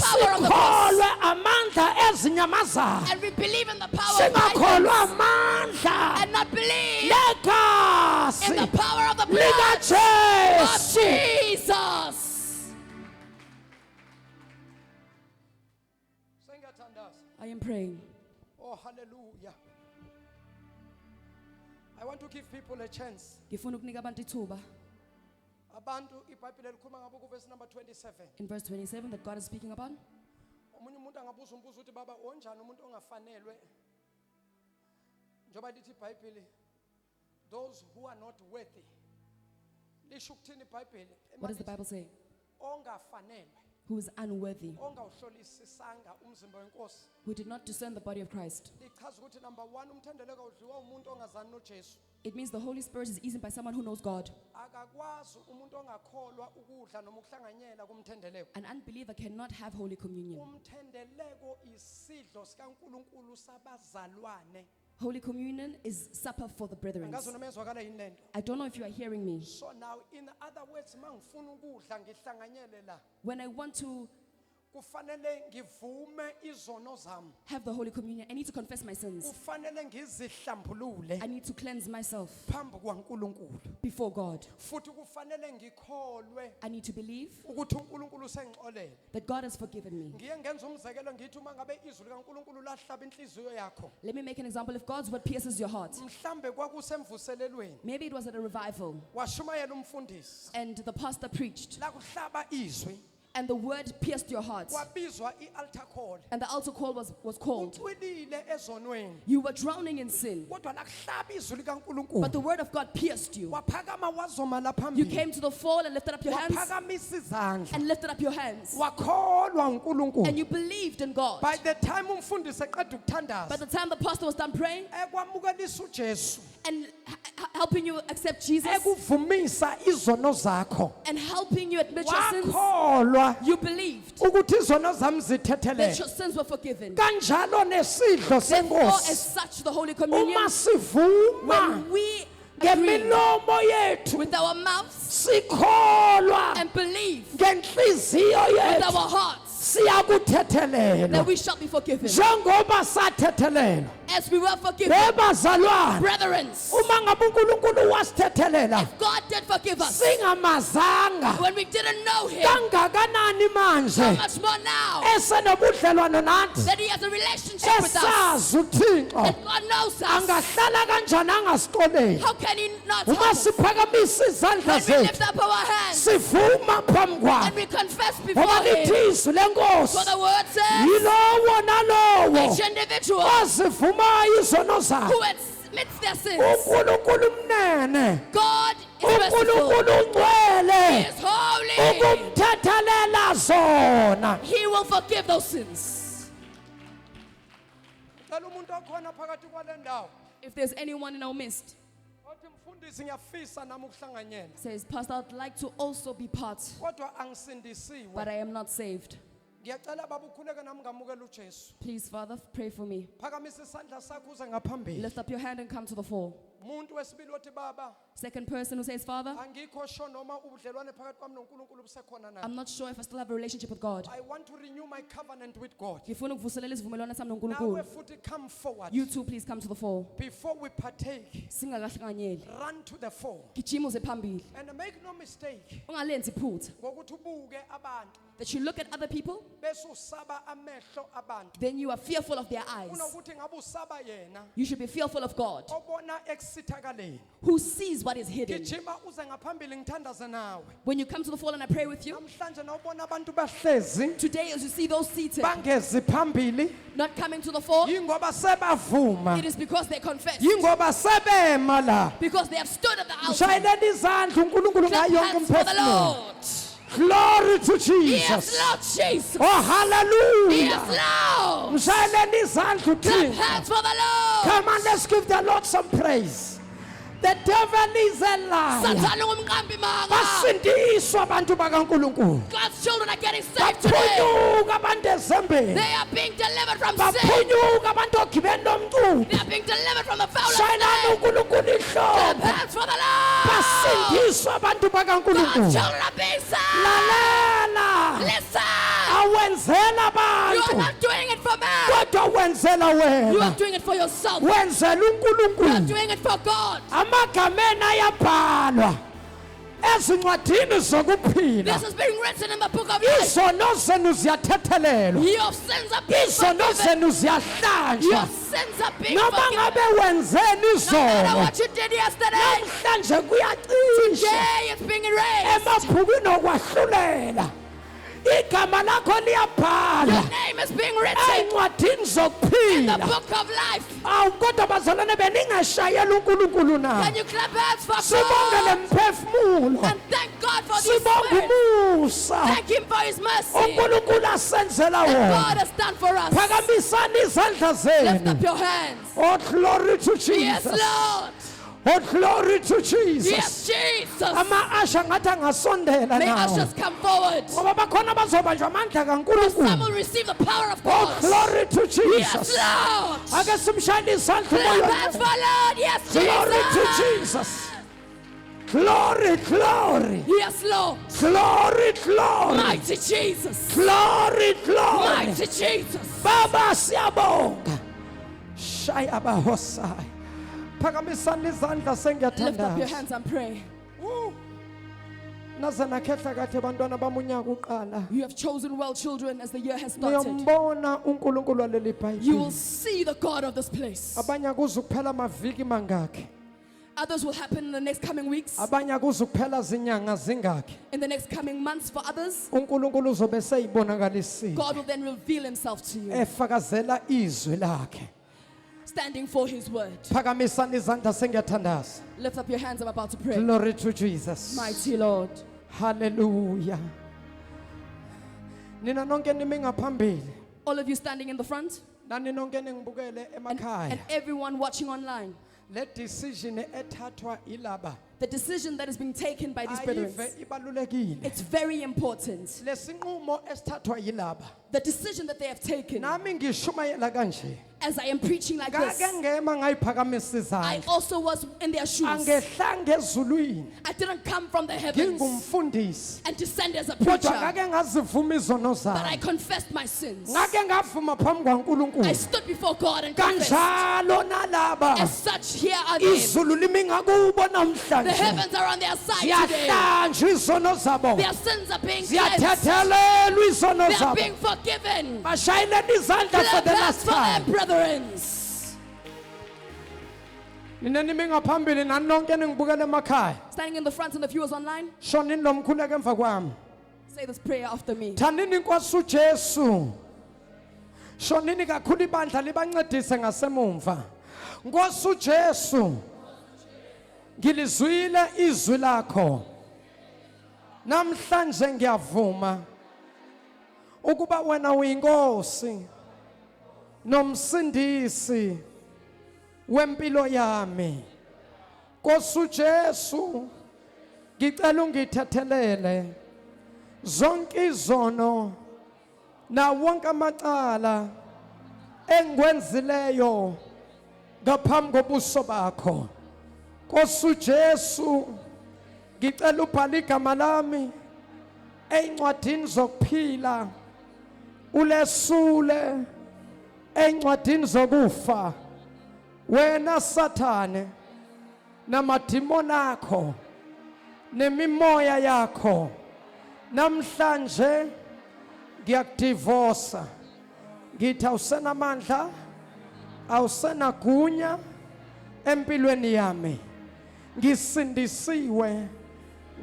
power of the Sikholwe cross. amandla ezinyamazana. And we believe in the power of Singakholwa titans amandla and not believe legazi in the power of the blood of likaJesu. Jesus. I am praying. Oh, hallelujah. I want to give people a chance. Ngifuna ukunika abantu ithuba. Abantu iBhayibheli likhuluma ngabo kuvesi number 27. In verse 27 that God is speaking about. Omunye umuntu angabuza umbuzo uthi baba onjani umuntu ongafanelwe? Njoba lithi iBhayibheli those who are not worthy. Lisho ukuthini iBhayibheli? What does the Bible say? Ongafanelwe, Who is unworthy, ongawuhlolisisanga umzimba wenkosi. who did not discern the body of Christ. Lichaza ukuthi number 1 umthendeleko udliwa umuntu ongazani noJesu. It means the Holy Spirit is eaten by someone who knows God. Akakwazi umuntu ongakholwa ukudla noma ukuhlanganyela kumthendeleko. An unbeliever cannot have Holy Communion. Umthendeleko isidlo sikaNkulunkulu sabazalwane. Holy Communion is supper for the brethren. Angazi noma ezwakala yini lento. I don't know if you are hearing me. So now in other words mangifuna ukudla ngihlanganyele la. When I want to Kufanele ngivume izono zami. have the Holy Communion, I need to confess my sins. Kufanele ngizihlambulule I need to cleanse myself phambi kwaNkulunkulu. before God. Futhi kufanele ngikholwe I need to believe ukuthi uNkulunkulu usengixolele. that God has forgiven me. Ngiye ngenza umzekelo ngithi uma ngabe izwi likaNkulunkulu lahlaba inhliziyo yakho. Let me make an example. If God's word pierces your heart, Mhlambe kwakusemvuselelweni. maybe it was at a revival Washumayela umfundisi. and the pastor preached La kuhlaba izwi. and the word pierced your heart Kwabizwa ialtar call. and the altar call was called. Ucwilile ezonweni. You were drowning in sin, Kodwa la kuhlaba izwi but likaNkulunkulu. the word of God pierced you. Waphakama wazoma la You phambili. came to the fall and lifted up your hands Waphakamisa izandla. and lifted up your hands Wakholwa uNkulunkulu. and you believed in God. By the time umfundisi eqeda By ukuthandaza, the time the pastor was done praying ekwamukelisa uJesu, and helping you accept Jesus ekuvumisa izono zakho. and helping you admit your sins, Wakholwa you believed ukuthi izono zami that zithethelele. your sins were forgiven. Kanjalo nesidlo Therefore, as senkosi. such, the Holy Communion, Uma sivuma when we agree ngemilomo yethu with our mouths sikholwa and believe ngenhliziyo with yethu our hearts siyakuthethelela. that we shall be forgiven. Njengoba sathethelela. As we were forgiven, Bezalwane, brethren, uma ngabe uNkulunkulu wasithethelela if God did forgive us singamazanga when we didn't know Him, kangakanani how manje much more now esenobudlelwano nathi that He has a relationship with us, esazi uThixo that God knows us, angahlala kanjani angasiqoleli. how can He not help Uma us? siphakamisa izandla When we zethu lift up our hands sivuma phambi and kwakhe we confess before ngoba Him, lithi izwi lenkosi for the word says, yilowo nalowo each individual ozivumayo izono zakhe. who admits their sins, uNkulunkulu mnene, God is merciful, uNkulunkulu He ungcwele, is holy, ukumthethelela zona. He will forgive those sins. Cela umuntu okhona phakathi kwale ndawo If there's anyone in our midst othi mfundisi ngiyafisa nami ukuhlanganyela says, Pastor, I'd like to also be part, kodwa angisindisiwe, but I am not saved. ngiyacela baba ukhuleke nami ngamukela uJesu. Please, Father, pray for me. Phakamisa isandla sakho uze ngaphambili. Lift up your hand and come to the fore. Umuntu wesibili othi baba Second person who says, Father, angikho sure noma ubudlelwane phakathi kwami noNkulunkulu busekhona na. I'm not sure if I still have a relationship with God. I want to renew my covenant with God. Ngifuna ukuvuselela isivumelwano sami Nawe noNkulunkulu. futhi come forward. You too, please come to the fore. Before we partake, Singakahlanganyeli. run to the fore. Gijima uze phambili. And make no mistake, Ungalenzi iphutha. ngokuthi ubuke abantu That you look at other people, bese usaba amehlo abantu. then you are fearful of their eyes. Kunokuthi ngabe usaba yena You should be fearful of God, obona ekusithakaleni. who sees what is hidden. Gijima uze ngaphambili ngithandaze nawe. When you come to the fall and I pray with you, Namhlanje nawubona abantu bahlezi today as you see those seated, bangezi phambili not coming to the fall, yingoba sebavuma. it is because they confess. Yingoba sebema la. Because they have stood at the altar. Mshayeleni izandla uNkulunkulu Clap ngayo yonke hands for the umphefumulo. Lord. Glory to Yes, Jesus. Lord Jesus. Oh, hallelujah. Yes, Lord. Mshayeleni izandla Clap uThixo. hands for the Lord. Come on, let's give the Lord some praise. The devil is a liar. Satan ungumqambi manga. Basindiswa abantu bakaNkulunkulu. God's children are getting saved today. Baphunyuka abantu ezembeni. They are being delivered from sin. Baphunyuka abantu ogibeni nomculo. They are being delivered from the foul of Shayelani sin. uNkulunkulu Clap ihlobo. hands for the Lord. Basindiswa abantu God's bakaNkulunkulu. children are being saved. Lalela. Listen. Awenzela You are abantu. not doing it for man. Kodwa wenzela You are wena. doing it for yourself. Wenzela You are uNkulunkulu. doing it for God. Amagameni ayabhalwa ezincwadini zokuphila. This is being written in the book of life. Izono zenu ziyathethelelwa. Your sins are being Izono forgiven. zenu Your ziyahlanjwa. sins are being Noma forgiven. ngabe wenzeni No matter izolo. what you did yesterday, Namhlanje kuyacisha today it's being erased. emabhukwini okwahlulela. Igama lakho Your liyabhalwa name is being written encwadini in the zokuphila. book of life. Awu kodwa bazalwane beningashayela uNkulunkulu na. Can you clap hands for Sibongele God mphefumulo. and thank God for this Sibonge word. umusa. Thank Him for His mercy uNkulunkulu asenzela wona. God has done for us. Phakamisani izandla Lift up zenu. your hands. Oh, glory to Yes, Jesus. Lord. Oh, glory to Jesus. Yes, Jesus. Ama-asha ngathi angasondela May nawo. ushers come forward. Ngoba bakhona bazobanjwa amandla Some kaNkulunkulu. will receive the power of Oh, God. glory to Yes, Jesus. Lord. Ake simshayele izandla Clap hands for umoya. Lord. Yes, Glory to Jesus. Jesus. Glory, glory. Yes, Lord. Glory, glory. Mighty Jesus. Glory, glory. Mighty Jesus. Baba siyabonga. Shaya abahosai. Phakamisani izandla Lift up your sengiyathandaza. hands and pray. Naze nakhetha kathi bantwana bami unyaka uqala. You have chosen well children as the year has started. Niyombona uNkulunkulu waleli You will Bhayibheli. see the God of this place. Abanye kuze kuphela amaviki mangakhi. Others will happen in the next coming weeks, Abanye kuze kuphela zinyanga zingakhi. in the next coming months for others. uNkulunkulu uzobe seyibonakalisile. God will then reveal Himself to you, Efakazela izwi lakhe. standing for His word. Phakamisani izandla sengiyathandaza. Lift up your hands, I'm about to pray. Glory to Jesus. Mighty Lord. Hallelujah. Nina nonke nimi ngaphambili. All of you standing in the front, Nani nonke ningibukele and emakhaya. everyone watching online. Le decision ethathwa ilaba. The decision that is being taken by these brethren, Ayive ibalulekile. it's very important. Lesinqumo esithathwa yilaba. The decision that they have taken, Nami ngishumayela kanje. as I am preaching like this, Ngake ngema ngayiphakamisa I izandla. also was in their shoes. Angehlanga ezulwini. I didn't come from the heavens Ngingumfundisi. and descend as a Kodwa preacher, ngake ngazivuma izono but I zami. confessed my sins. Ngake ngavuma phambi kwaNkulunkulu. I stood before God and confessed. Kanjalo nalaba. As such, here are they. Izulu limi ngakubo The namhlanje. heavens are on their side today. Ziyahlanjwa izono zabo. Their sins are being cleansed. Ziyathethelelwa izono They are zabo. being forgiven. Bashayeleni izandla for Clap the hands last for them, time. brethren. Nina nimi ngaphambili nani nonke ningibukele emakhaya. Standing in the front and the viewers online, Shonini lo mkhuleko emva kwami. say this prayer after me. Thandini inkosi uJesu. Shonini kakhulu ibandla libancedise ngasemumva. Nkosi uJesu. Ngilizwile izwi lakho. Namhlanje ngiyavuma ukuba wena uyinkosi nomsindisi wempilo yami. Nkosi uJesu, ngicela ungithethelele zonke izono na wonke amacala engikwenzileyo ngaphambi kobuso bakho. Nkosi uJesu, ngicela ubhale igama lami eincwadini zokuphila, ulesule eincwadini zokufa. Wena Sathane namadimoni akho nemimoya yakho namhlanje ngiyakudivosa. Ngithi awusenamandla, awusenagunya empilweni yami. Ngisindisiwe,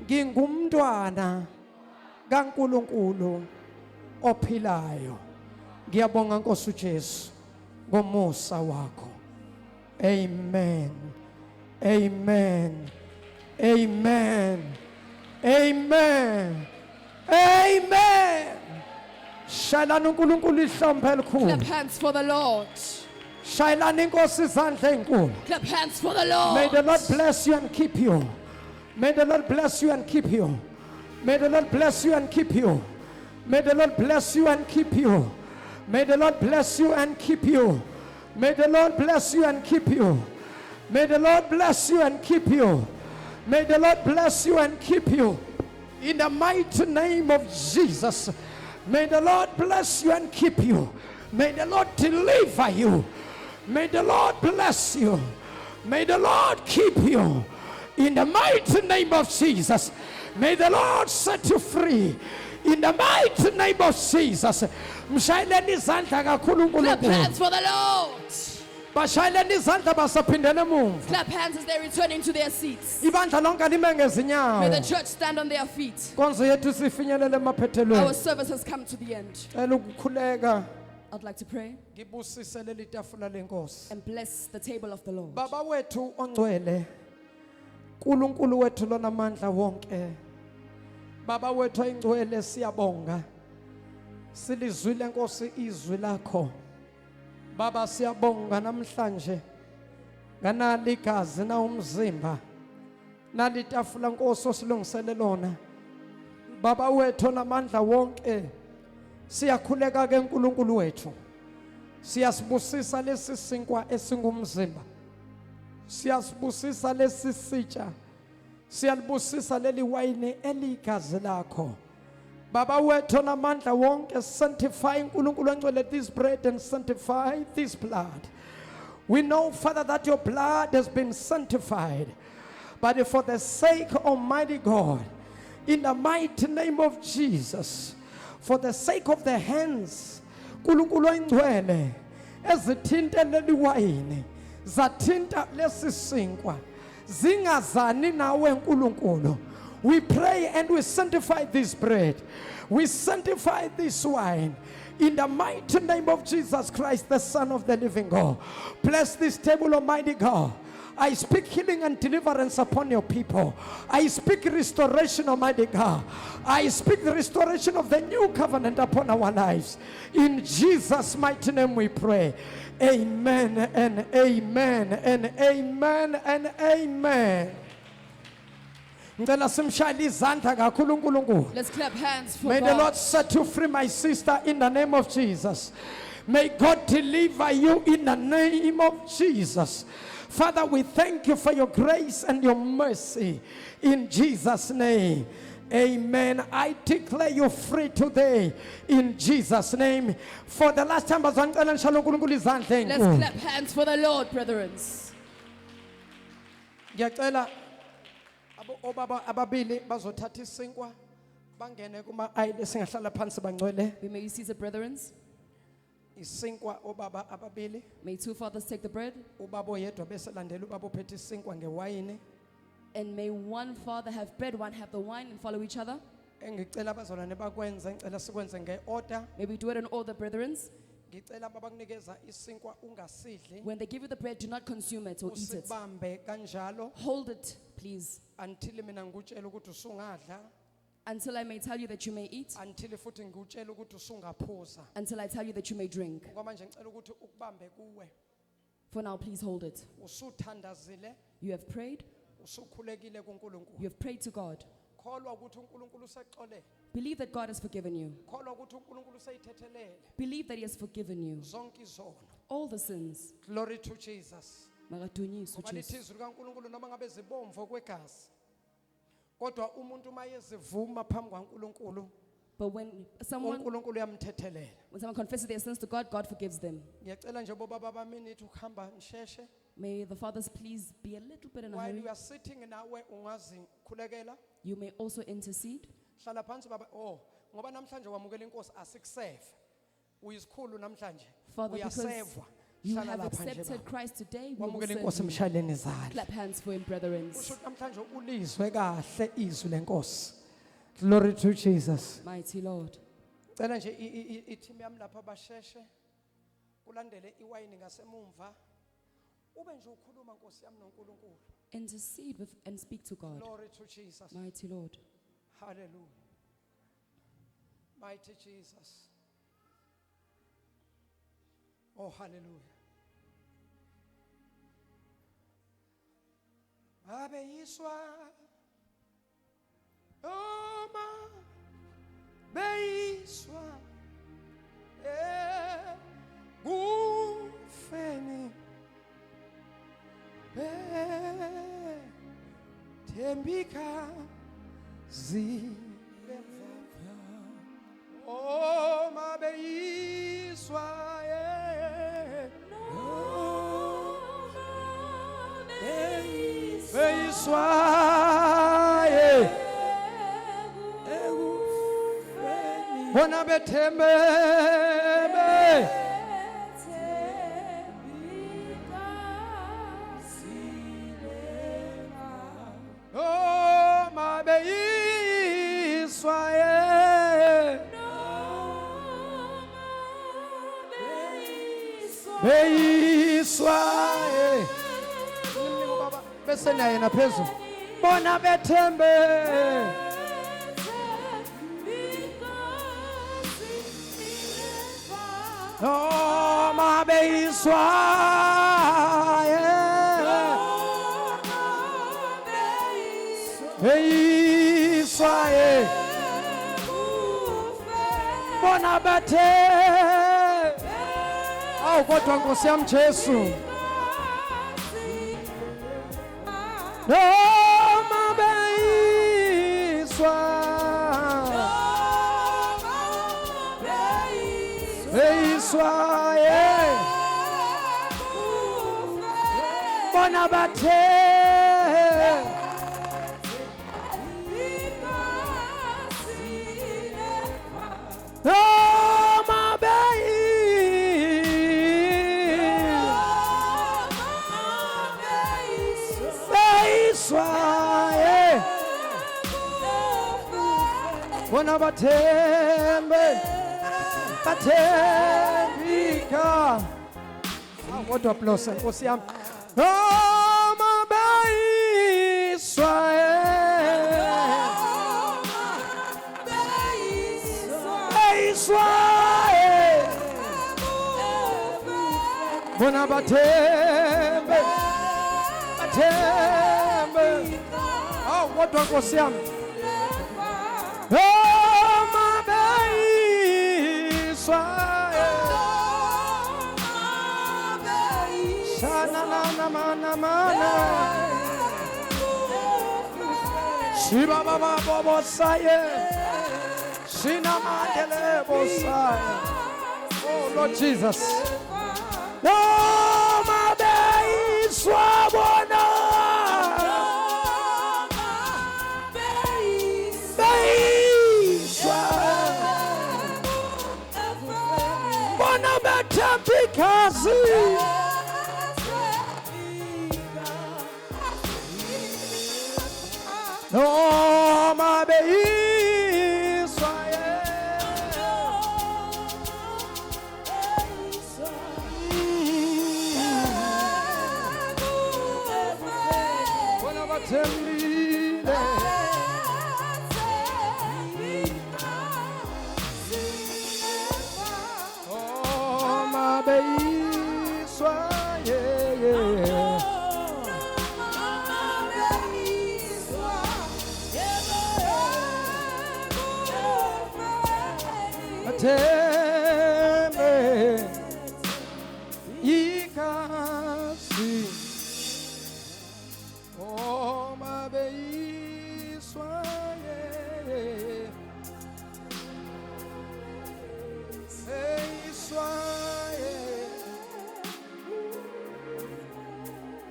ngingumntwana kaNkulunkulu ophilayo. Ngiyabonga Nkosi uJesu ngomusa wakho. Amen. Amen. Amen. Amen. Amen. Shayelani uNkulunkulu ihlombe elikhulu. Clap hands for the Lord. Shayelani inkosi izandla ezinkulu. Clap hands for the May the Lord. Lord bless you and keep you. May the Lord bless you and keep you. May the Lord bless you and keep you. May the Lord bless you and keep you. May the Lord bless you and keep you. May the Lord bless you and keep you. May the Lord bless you and keep you. May the Lord bless you and keep you. In the mighty name of Jesus. May the Lord bless you and keep you. May the Lord deliver you. May the Lord bless you. May the Lord keep you. In the mighty name of Jesus. May the Lord set you free. In the mighty name of Jesus. Mshayeleni izandla kakhulu Clap uNkulunkulu. hands for the Lord. Bashayeleni izandla basaphindele emuva. Clap hands as they're returning to their seats. Ibandla lonke lime May the ngezinyawo. church stand on their feet. Konzo yethu sifinyelele Our emaphethelweni. service has come to the end. Cela ukukhuleka I'd like to pray ngibusise leli tafula lenkosi. and bless the table of the Lord. Baba wethu ongcwele. uNkulunkulu wethu lona amandla wonke. Baba wethu oyingcwele siyabonga. Silizwile Nkosi izwi lakho. Baba siyabonga namhlanje. Nganali igazi na umzimba. Nali tafula Nkosi osilungisele lona. Baba wethu namandla wonke. Siyakhuleka ke uNkulunkulu wethu. Siyasibusisa lesi sinkwa esingumzimba. Siyasibusisa lesi sitsha. Siyalibusisa leli wayini eligazi lakho. Baba wethu namandla wonke sanctify uNkulunkulu ongcwele this bread and sanctify this blood. We know, Father, that your blood has been sanctified. But for the sake of Almighty God, in the mighty name of Jesus, for the sake of the hands, uNkulunkulu oyingcwele ezithinta leli wayini, zathinta lesi sinkwa, zingazani nawe uNkulunkulu. We pray and we sanctify this bread. We sanctify this wine. In the mighty name of Jesus Christ, the Son of the living God. Bless this table, Almighty God. I speak healing and deliverance upon your people. I speak restoration, Almighty God. I speak the restoration of the new covenant upon our lives. In Jesus' mighty name we pray. Amen and amen and amen and amen. Let's clap hands for May the God. Lord set you free, my sister, in the name of Jesus. May God deliver you in the name of Jesus. Father, we thank you for your grace and your mercy in Jesus' name. Amen. I declare you free today in Jesus' name. For the last time, Let's clap hands for the Lord, brethren. ngiyacela obaba ababili bazothatha isinkwa bangene kuma ayile singahlala phansi bangcwele. We may see the brethren. Isinkwa obaba ababili, May two fathers take the bread, ubaba oyedwa bese landela ubaba ophethe isinkwa ngewayini. and may one father have bread, one have the wine, and follow each other. Engicela abazalwane bakwenze, ngicela sikwenze ngeorder. May we do it in order, brethren. Ngicela babakunikeza isinkwa ungasidli, When they give you the bread, do not consume it or eat it. usibambe kanjalo Hold it, please, until mina ngikutshela ukuthi usungadla, until I may tell you that you may eat, until futhi ngikutshela ukuthi usungaphuza. until I tell you that you may drink. Ngoba manje ngicela ukuthi ukubambe kuwe. For now, please hold it. Usuthandazile, You have prayed. usukhulekile kuNkulunkulu. You have prayed to God. Kholwa ukuthi uNkulunkulu usexolele. Believe that God has forgiven you. Kholwa ukuthi uNkulunkulu useyithethelele Believe that He has forgiven you zonke izono. all the sins. Glory to Jesus. Makadunyiswe Ngoba uJesu. lithi izwi likaNkulunkulu noma ngabe zibomvu kwegazi. Kodwa umuntu mayezivuma phambi kwaNkulunkulu, But when someone uNkulunkulu uyamthethelela. confesses their sins to God, God forgives them. Ngiyacela nje bobaba bami nithi ukuhamba nisheshe. May the fathers please be a little bit in a While hurry. you are sitting nawe ungazi khulekela. You may also intercede. Hlala phansi baba. Oh, ngoba namhlanje wamukela inkosi asikuseve. Uyisikhulu namhlanje. Father, because Uyasevwa. you Hlala have lapha nje accepted baba. Christ today, we will Wamukela serve inkosi you. emshayeleni izandla. Clap hands for him, brethren. Usho namhlanje ulizwe kahle izwi lenkosi. Glory to Jesus. Mighty Lord. Cela nje i-team yami lapha basheshe kulandele iwayini ngasemumva. Ube nje ukhuluma Nkosi yami noNkulunkulu. Intercede with and speak to God. Glory to Jesus. Mighty Lord. Hallelujah. Mighty Jesus. Oh, hallelujah. Abeyiswa. Oh, beyiswa. Gufeni. Tembika zilemva. Oh, beyiswa. Beyiswa. Bona bethembe. Oh, beyiswa. Beyiswa. Bese naye naphezulu. Bona bethembe. Oh, beyiswa. Beyiswa. Bona bethembe. Awu kodwa Nkosi yami Jesu. Noma beyiswa. Beyiswa. Bona bethembe. Noma beyiswa. Bona bathembe. Bathembika. Kodwa applause Nkosi yami. Noma beyiswa. Beyiswa. Bona bathembe. Bathembe. Kodwa Nkosi yami. Noma beyiswa. Mana Shiba baba bobo saye Shina mandele bosaya. Oh Lord Jesus. No beyiswa bona. Beyiswa bona betambikazi. No, my beyiswa. Bona bathembile. Oh, my beyiswa. Tembe ikasi. Oh, my beyiswa. Beyiswa.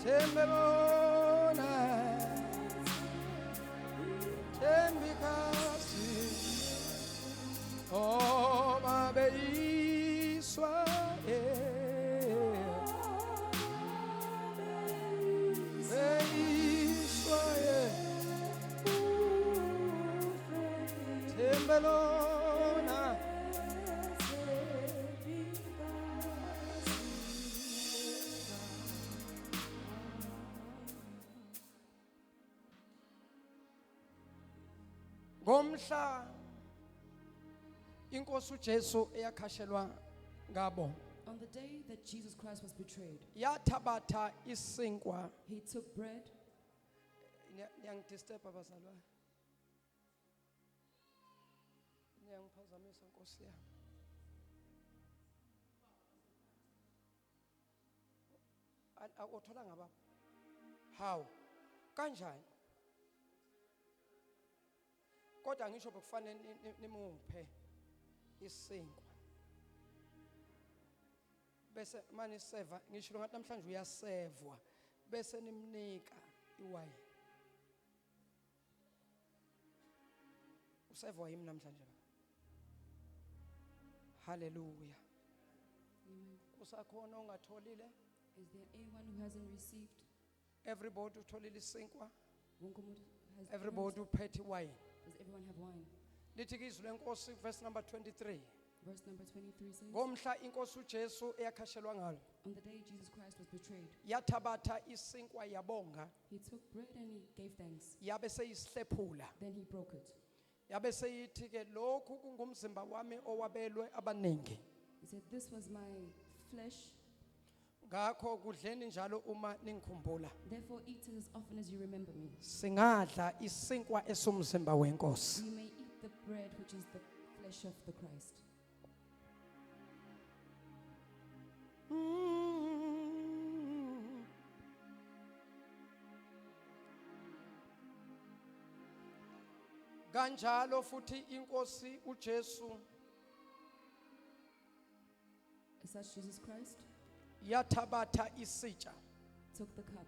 Tembe bona. Tembe ikasi. Oh, my beyiswa. Beyiswa. Tembelona. Ngomhla inkosi uJesu eyakhashelwa ngabo On the day that Jesus Christ was betrayed, yathabatha isinkwa. he took bread. Niyangidisturb abazalwane. Niyangiphazamisa Nkosi yami. Awuthola ngaba? How? Kanjani? Kodwa ngisho bekufanele nimuphe isinkwa. Bese manje seva ngisho ngathi namhlanje uyasevwa bese nimnika iwayini. Usevwa yimi namhlanje. Hallelujah. Usakhona ongatholile? Is there anyone who hasn't received? Everybody utholile isinkwa. Wonke umuntu has Everybody uphethe iwayini. Does everyone have wine? Lithi izwi lenkosi verse number 23. Verse number 23 says, Ngomhla inkosi uJesu eyakhashelwa ngalo. on the day Jesus Christ was betrayed, Yathabatha isinkwa yabonga, he took bread and he gave thanks. yabe seyisihlephula. Then he broke it. Yabe seyithi ke lokhu kungumzimba wami owabelwe abaningi. He said, this was my flesh. Ngakho kudleni njalo uma ningikhumbula. Therefore eat it as often as you remember me. Singadla isinkwa esumzimba wenkosi. You may eat the bread which is the flesh of the Christ. Kanjalo futhi inkosi uJesu As such, Jesus Christ yathabatha isitsha. took the cup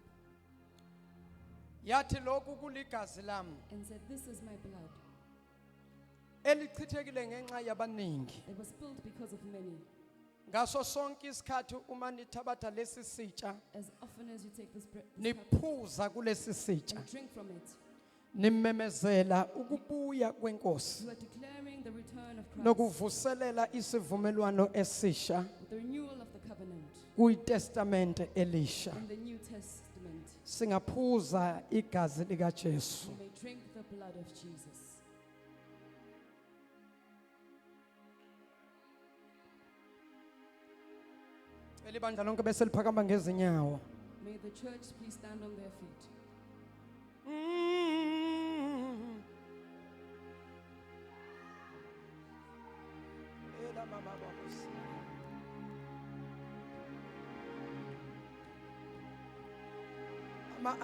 Yathi lokhu kuligazi lami and said, this is my blood. elichithekile ngenxa yabaningi. It was spilled because of many. Ngaso sonke isikhathi uma nithabatha lesi sitsha As often as you take this cup niphuza kulesi sitsha and drink from it, nimemezela ukubuya kwenkosi you are declaring the return of Christ, nokuvuselela isivumelwano esisha with the renewal of the covenant kuyitestamente elisha. in the New Testament. Singaphuza igazi lika Jesu. You may drink the blood of Jesus. Elibandla lonke bese liphakama ngezinyawo. May the church please stand on their feet. Ela mama babusi.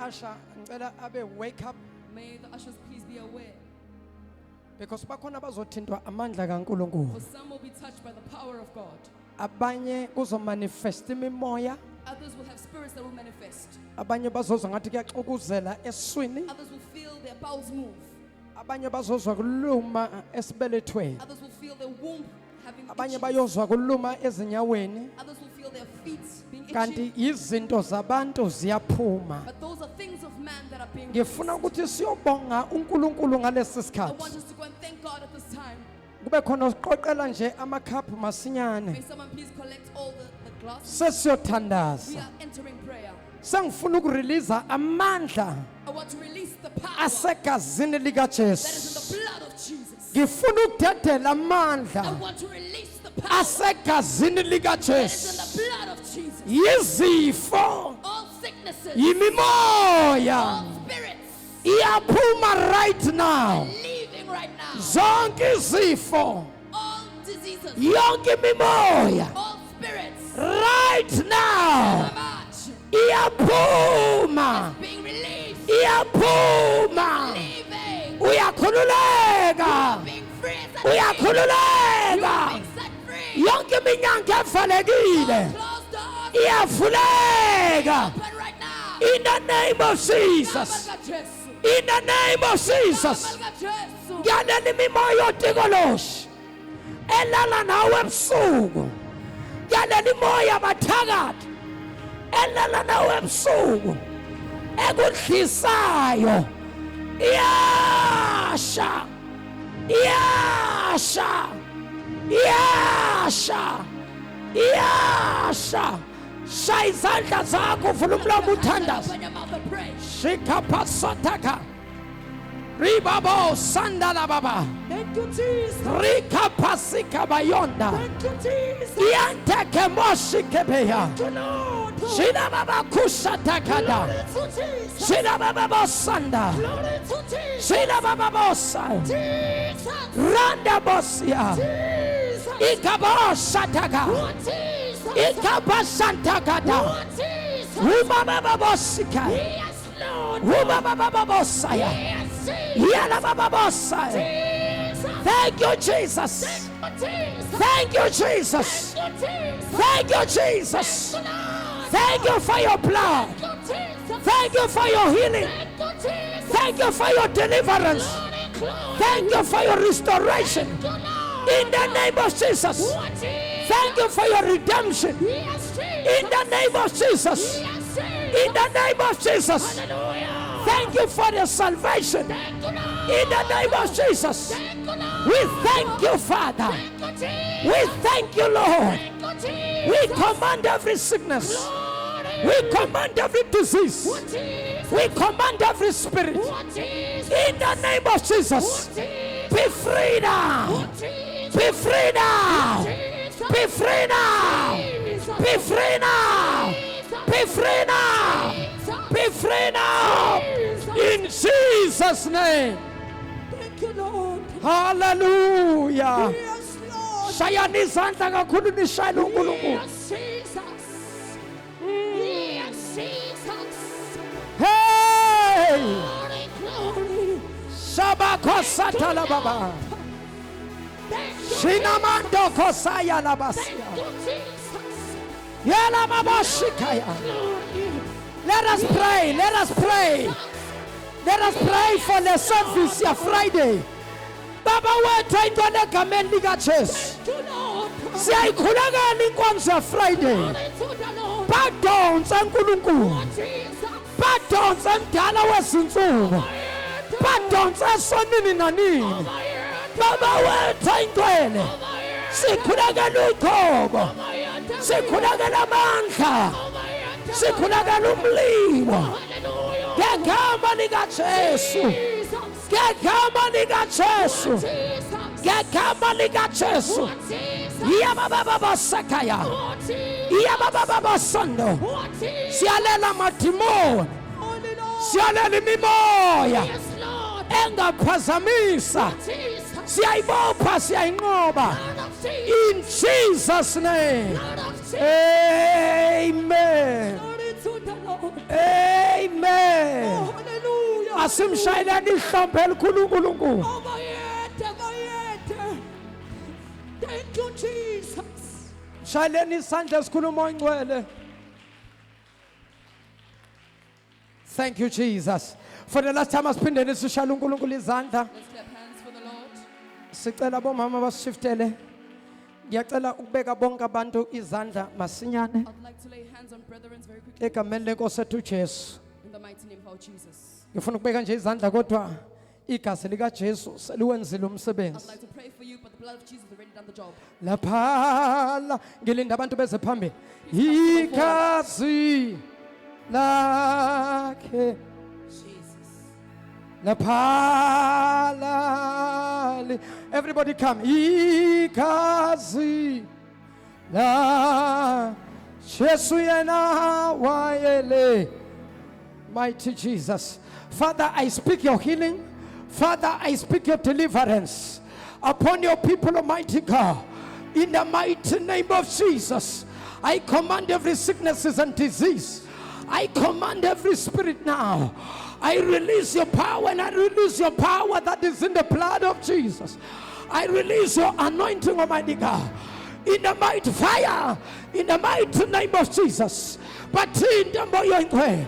Asha ngicela abe wake up May the ushers please be aware, because bakhona bazothintwa amandla kaNkulunkulu. for some will be touched by the power of God. Abanye kuzomanifest imimoya, Others will have spirits that will manifest. abanye bazozwa ngathi kuyaxokozela eswini, Others will feel their bowels move. abanye bazozwa kuluma esibelethweni, Others will feel their womb having abanye itches. bayozwa kuluma ezinyaweni, Others will feel their feet being kanti itchy. izinto zabantu ziyaphuma. But those are things of man that are being Ngifuna released. ukuthi siyobonga uNkulunkulu ngalesi I sikhathi. want us to go and thank God at this time. Kube khona usiqoqela nje amakhaphu May masinyane. someone please collect all the glass. We Sesiyothandaza. are entering prayer. Sengifuna ukurelease amandla I want to release the power asegazini lika that is Jesu. in the blood of Jesus. Ngifuna ukudedela I amandla want to release the power asegazini lika that is in Jesu. the blood of Jesus. Yizifo, All sicknesses, yimimoya all spirits iyaphuma right now. leaving right now. Zonke izifo, All diseases, yonke imimoya all spirits, right now much iyaphuma, being released, iyaphuma. leaving, Uyakhululeka, being free and set free. You uyakhululeka. are being set free. Yonke iminyango evalekile Closed doors, iyavuleka open right now. in the name of Jesus. Amalga Jesu. In the name of Jesus. Amalga Jesu. Yalela imimoya yotikoloshi elala nawe ebusuku. Yalela imoya bathakathi elala nawe ebusuku ekudlisayo. Iyasha, iyasha, iyasha, iyasha. Shaya izandla zakho, vula umlomo uthandaze. Open your mouth and pray. Shikapasataka. Ribabo sandala baba. Thank you, Jesus. Rika pasika bayonda. Thank you, Jesus. Yante kemoshi kebeya. Thank you, Lord. Shina baba kusha takada. Glory to Jesus. Shina baba bosanda. Glory to Jesus. Shina baba bosa. Jesus. Randa bosia. Jesus. Ikabosha taka. Oh, Jesus. Ikabasha takada. Oh, Jesus. Uma baba bosika. Yes, Lord. Uma baba bosaya. Yes, Jesus. Yala baba bosaya. Jesus. Thank you, Jesus. Thank you, Jesus. Thank you, Jesus. Thank you for your blood. Thank you for your healing. Thank you for your deliverance. Thank you for your restoration. In the name of Jesus. Thank you for your redemption. In the name of Jesus. In the name of Jesus. Thank you for your salvation. In the name of Jesus. We thank you, Father. We thank you, Lord. We command every sickness. We command every disease. We command every spirit. In the name of Jesus. Be free now. Be free now. Be free now. Be free now. Be free now. Be free now. In Jesus' name. Thank you, Lord. Hallelujah. Yes, Lord. Shayani izandla kakhulu nishayele uNkulunkulu. Yes, Jesus. Yes, Jesus. Hey! Glory, glory. Shabakosata la baba. Thank you, Shinamando kosaya la basia. thank you, Jesus. Yala baba shikaya. Glory. Let us pray. Let us pray. Let us pray for the service ya Friday. Baba wethu intwana egameni lika Jesu. Thank you, Lord. Siyayikhulekela inkonzo ya Friday. Glory to the Lord. Badonsa uNkulunkulu. Jesus. Badonsa mdala wezinsuku. Badonsa esonini nanini. Baba wethu ingcwele. Sikhulekela uqobo. Sikhulekela amandla. Sikhulekela umlilo. Ngegama lika Jesu. Ngegama lika Jesu. Ngegama lika Jesu. Yababa sakaya. Yababa sondo. Siyalela madimoni. Siyalela imimoya. Engaphazamisa. Siyayibopha siyayinqoba. In Jesus' name. Amen. Glory to the Lord. Amen. Hallelujah. Asimshayeleni ihlombe elikhulu uNkulunkulu. Bayede. Thank you, Jesus. Shayeleni isandla esikhulu umoya ingcwele. Thank you, Jesus. For the last time asiphindeni sishayela uNkulunkulu izandla. Let's clap hands for the Lord. Sicela bomama bashiftele. Ngiyacela ukubeka bonke abantu izandla masinyane I'd like to lay hands on brethren very quickly egameni lenkosi ethu Jesu. in the mighty name of Jesus. Ngifuna ukubeka nje izandla kodwa igazi lika Jesu seliwenzile I'd umsebenzi. like to pray for you, but the blood of Jesus has already done the job. Laphala ngilinda abantu beze phambili. Igazi lakhe Jesus. laphala. Everybody come. Igazi la Jesu yena wayele. Mighty Jesus. Father, I speak your healing. Father, I speak your deliverance upon your people, Almighty God. In the mighty name of Jesus, I command every sicknesses and disease. I command every spirit now. I release your power, and I release your power that is in the blood of Jesus. I release your anointing, Almighty God. In the mighty fire, in the mighty name of Jesus. Bathinda moyo ingcwele.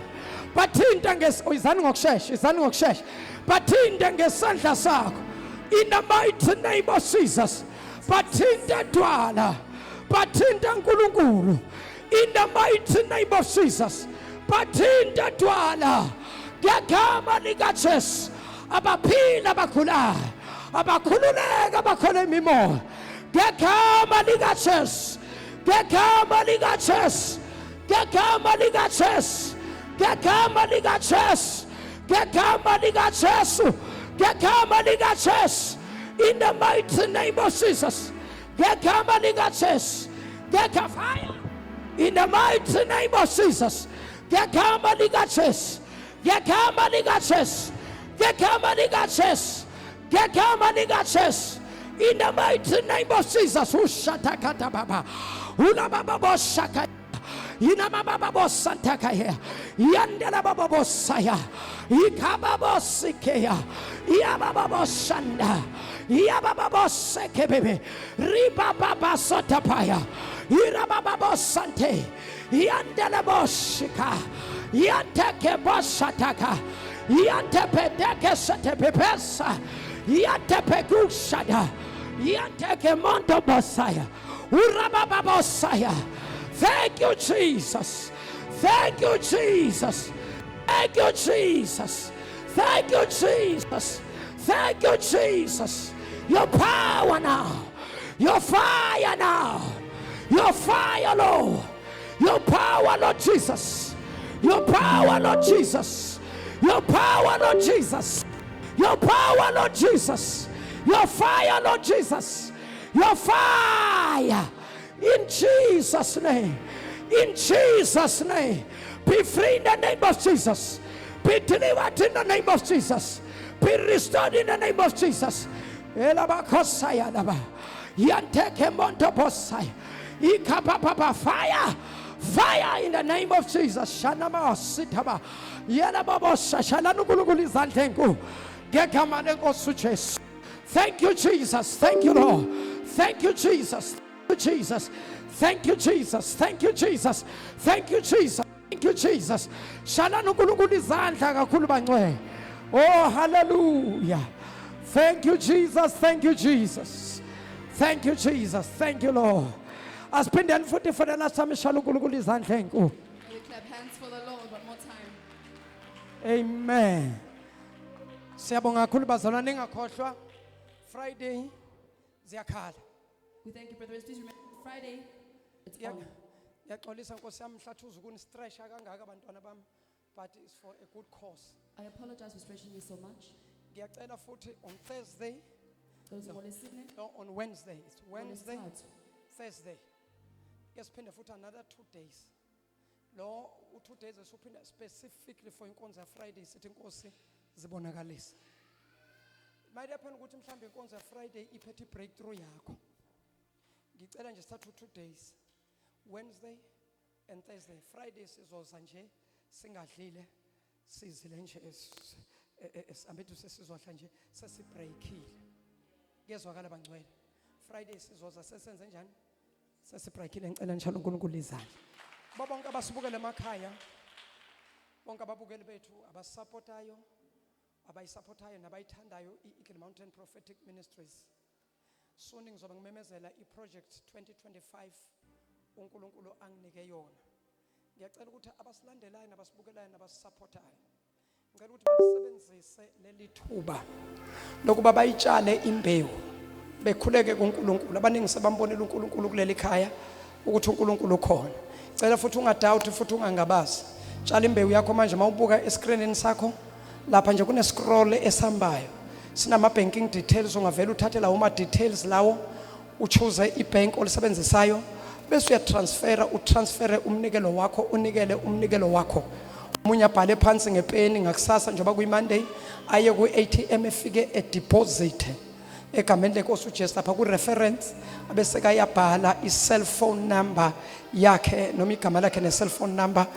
Bathinda izani ngokushesha. Bathinda ngesandla sakho. In the mighty name of Jesus. Bathinda dwala. Bathinda uNkulunkulu. In the mighty name of Jesus. Bathinda dwala. Ngegama lika Jesu. Abaphila abagulayo. Abakhululeka abakhola imimoya. Ngegama lika Jesu. Ngegama lika Jesu. Ngegama lika Jesu. Ngegama lika Jesu. Ngegama lika Jesu. ngegama likaJesu, in the mighty name of Jesus, ngegama likaJesu, fire, in the mighty name of Jesus, ngegama likaJesu, ngegama likaJesu, ngegama likaJesu, ngegama likaJesu, in the mighty name of Jesus. Ushatakata baba, ulababa boshaka, inababa bosantaka here, yandela baba bosaya, ikababa sikeya, yababa bosanda, yababa boseke bebe, ribaba sotapaya, irababa bosante, yandela boshika, yanteke bosataka, yantepedeke setepepesa, yantepekushada, yanteke monto bosaya, urababa bosaya. Thank you, Jesus. Thank you, Jesus. Thank you, Jesus. Thank you, Jesus. Thank you, Jesus. Your power now. Your fire now. Your fire, Lord. Your power, Lord Jesus. Your power, Lord Jesus. Your power, Lord Jesus. Your power, Lord Jesus. Your fire, Lord Jesus. Your fire. In Jesus' name. In Jesus' name. Be free in the name of Jesus. Be delivered in the name of Jesus. Be restored in the name of Jesus. Fire. Fire in the name of Jesus. Thank you, Jesus. Thank you, Lord. Thank you, Jesus. Jesus, thank you, Jesus, thank you, Jesus, thank you, Jesus, thank you, Jesus. Oh, hallelujah. Thank you, Jesus, thank you, Jesus, thank you, Jesus, thank you, Lord. As been done for the last time. We clap hands for the Lord one more time. Amen. Siyabonga kakhulu bazalwane, ningakhohlwa Friday ziyakhala. We thank you, brothers. Please remember Friday. It's on. Yaxolisa Nkosi yami mhlathuza ukunistretcha kangaka abantwana bami, but it's for a good cause. I apologize for stretching you so much. Ngiyacela futhi on Thursday, no, on Wednesday. It's Wednesday, Thursday. Yesiphinde futhi another 2 days. Lo 2 days esuphinda specifically for inkonzo ya Friday sithi Nkosi zibonakalise. Might happen ukuthi mhlambe inkonzo ya Friday iphethe breakthrough yakho. Ngicela nje start 2 days, Wednesday and Thursday. Friday sizoza nje singadlile, sizile nje ambethu sesizodla nje sesibreakile. Ngezwakala bangcwele. Friday sizoza sesenze njani? Sesibreakile. Ngicela njalo uNkulunkulu izandla. Bonke abasibukele emakhaya, bonke ababukeli bethu abasupportayo, abayisupportayo nabayithandayo iEagle Mountain Prophetic Ministries. Soon ngizobe ngimemezela iproject 2025 uNkulunkulu anginike yona. Ngiyacela ukuthi abasilandelayo nabasibukelayo nabasupportayo, ngicela ukuthi basebenzise leli thuba lokuba bayitshale imbewu bekhuleke kuNkulunkulu. Abaningi sebambonela uNkulunkulu kuleli khaya ukuthi uNkulunkulu ukhona. Cela futhi ungadoubt futhi ungangabazi. Tshala imbewu yakho manje mawubuka escreenini sakho lapha nje kune scroll esambayo. Sinama banking details, ungavela uthathe lawo ma details lawo, uchoose ibank olisebenzisayo bese utransfere umnikelo wakho, unikele umnikelo wakho. Umunye abhale phansi ngepeni ngakusasa njengoba kuyiMonday aye ku ATM efike edeposit egameni lenkosi uJesu lapha ku reference abese kayabhala i-cell phone number yakhe noma igama lakhe ne cell phone number.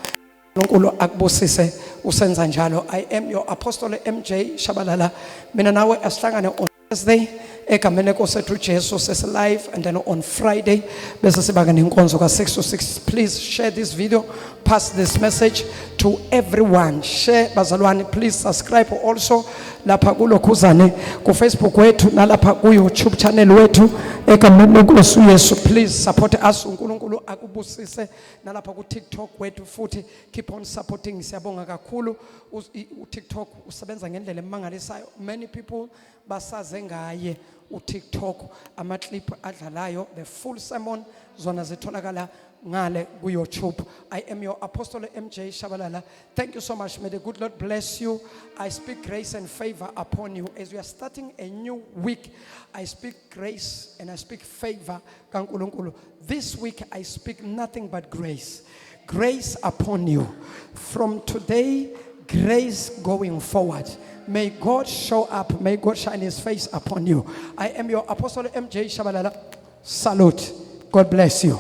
uNkulunkulu akubusise usenza njalo. I am your apostle MJ Shabalala. Mina nawe asihlangane on Thursday egameni lenkosi ethu uJesu sesi live, and then on Friday bese siba nenkonzo ka 6 to 6. Please share this video, pass this message to everyone. Share bazalwane, please subscribe also lapha kulokhuzane ku Facebook wethu nalapha ku YouTube channel wethu egameni lenkosi uYesu. Please support us. uNkulunkulu akubusise nalapha ku TikTok wethu futhi keep on supporting. Siyabonga kakhulu. uTikTok usebenza ngendlela emangalisayo. Many people basaze ngaye uTikTok, ama clip adlalayo, the full sermon zona zitholakala ngale ku-YouTube. I am your Apostle MJ Shabalala. Thank you so much. May the good Lord bless you. I speak grace and favor upon you. As we are starting a new week, I speak grace and I speak favor. kaNkulunkulu. This week I speak nothing but grace. Grace upon you. From today, grace going forward. May God show up. May God shine his face upon you. I am your Apostle MJ Shabalala. Salute. God bless you.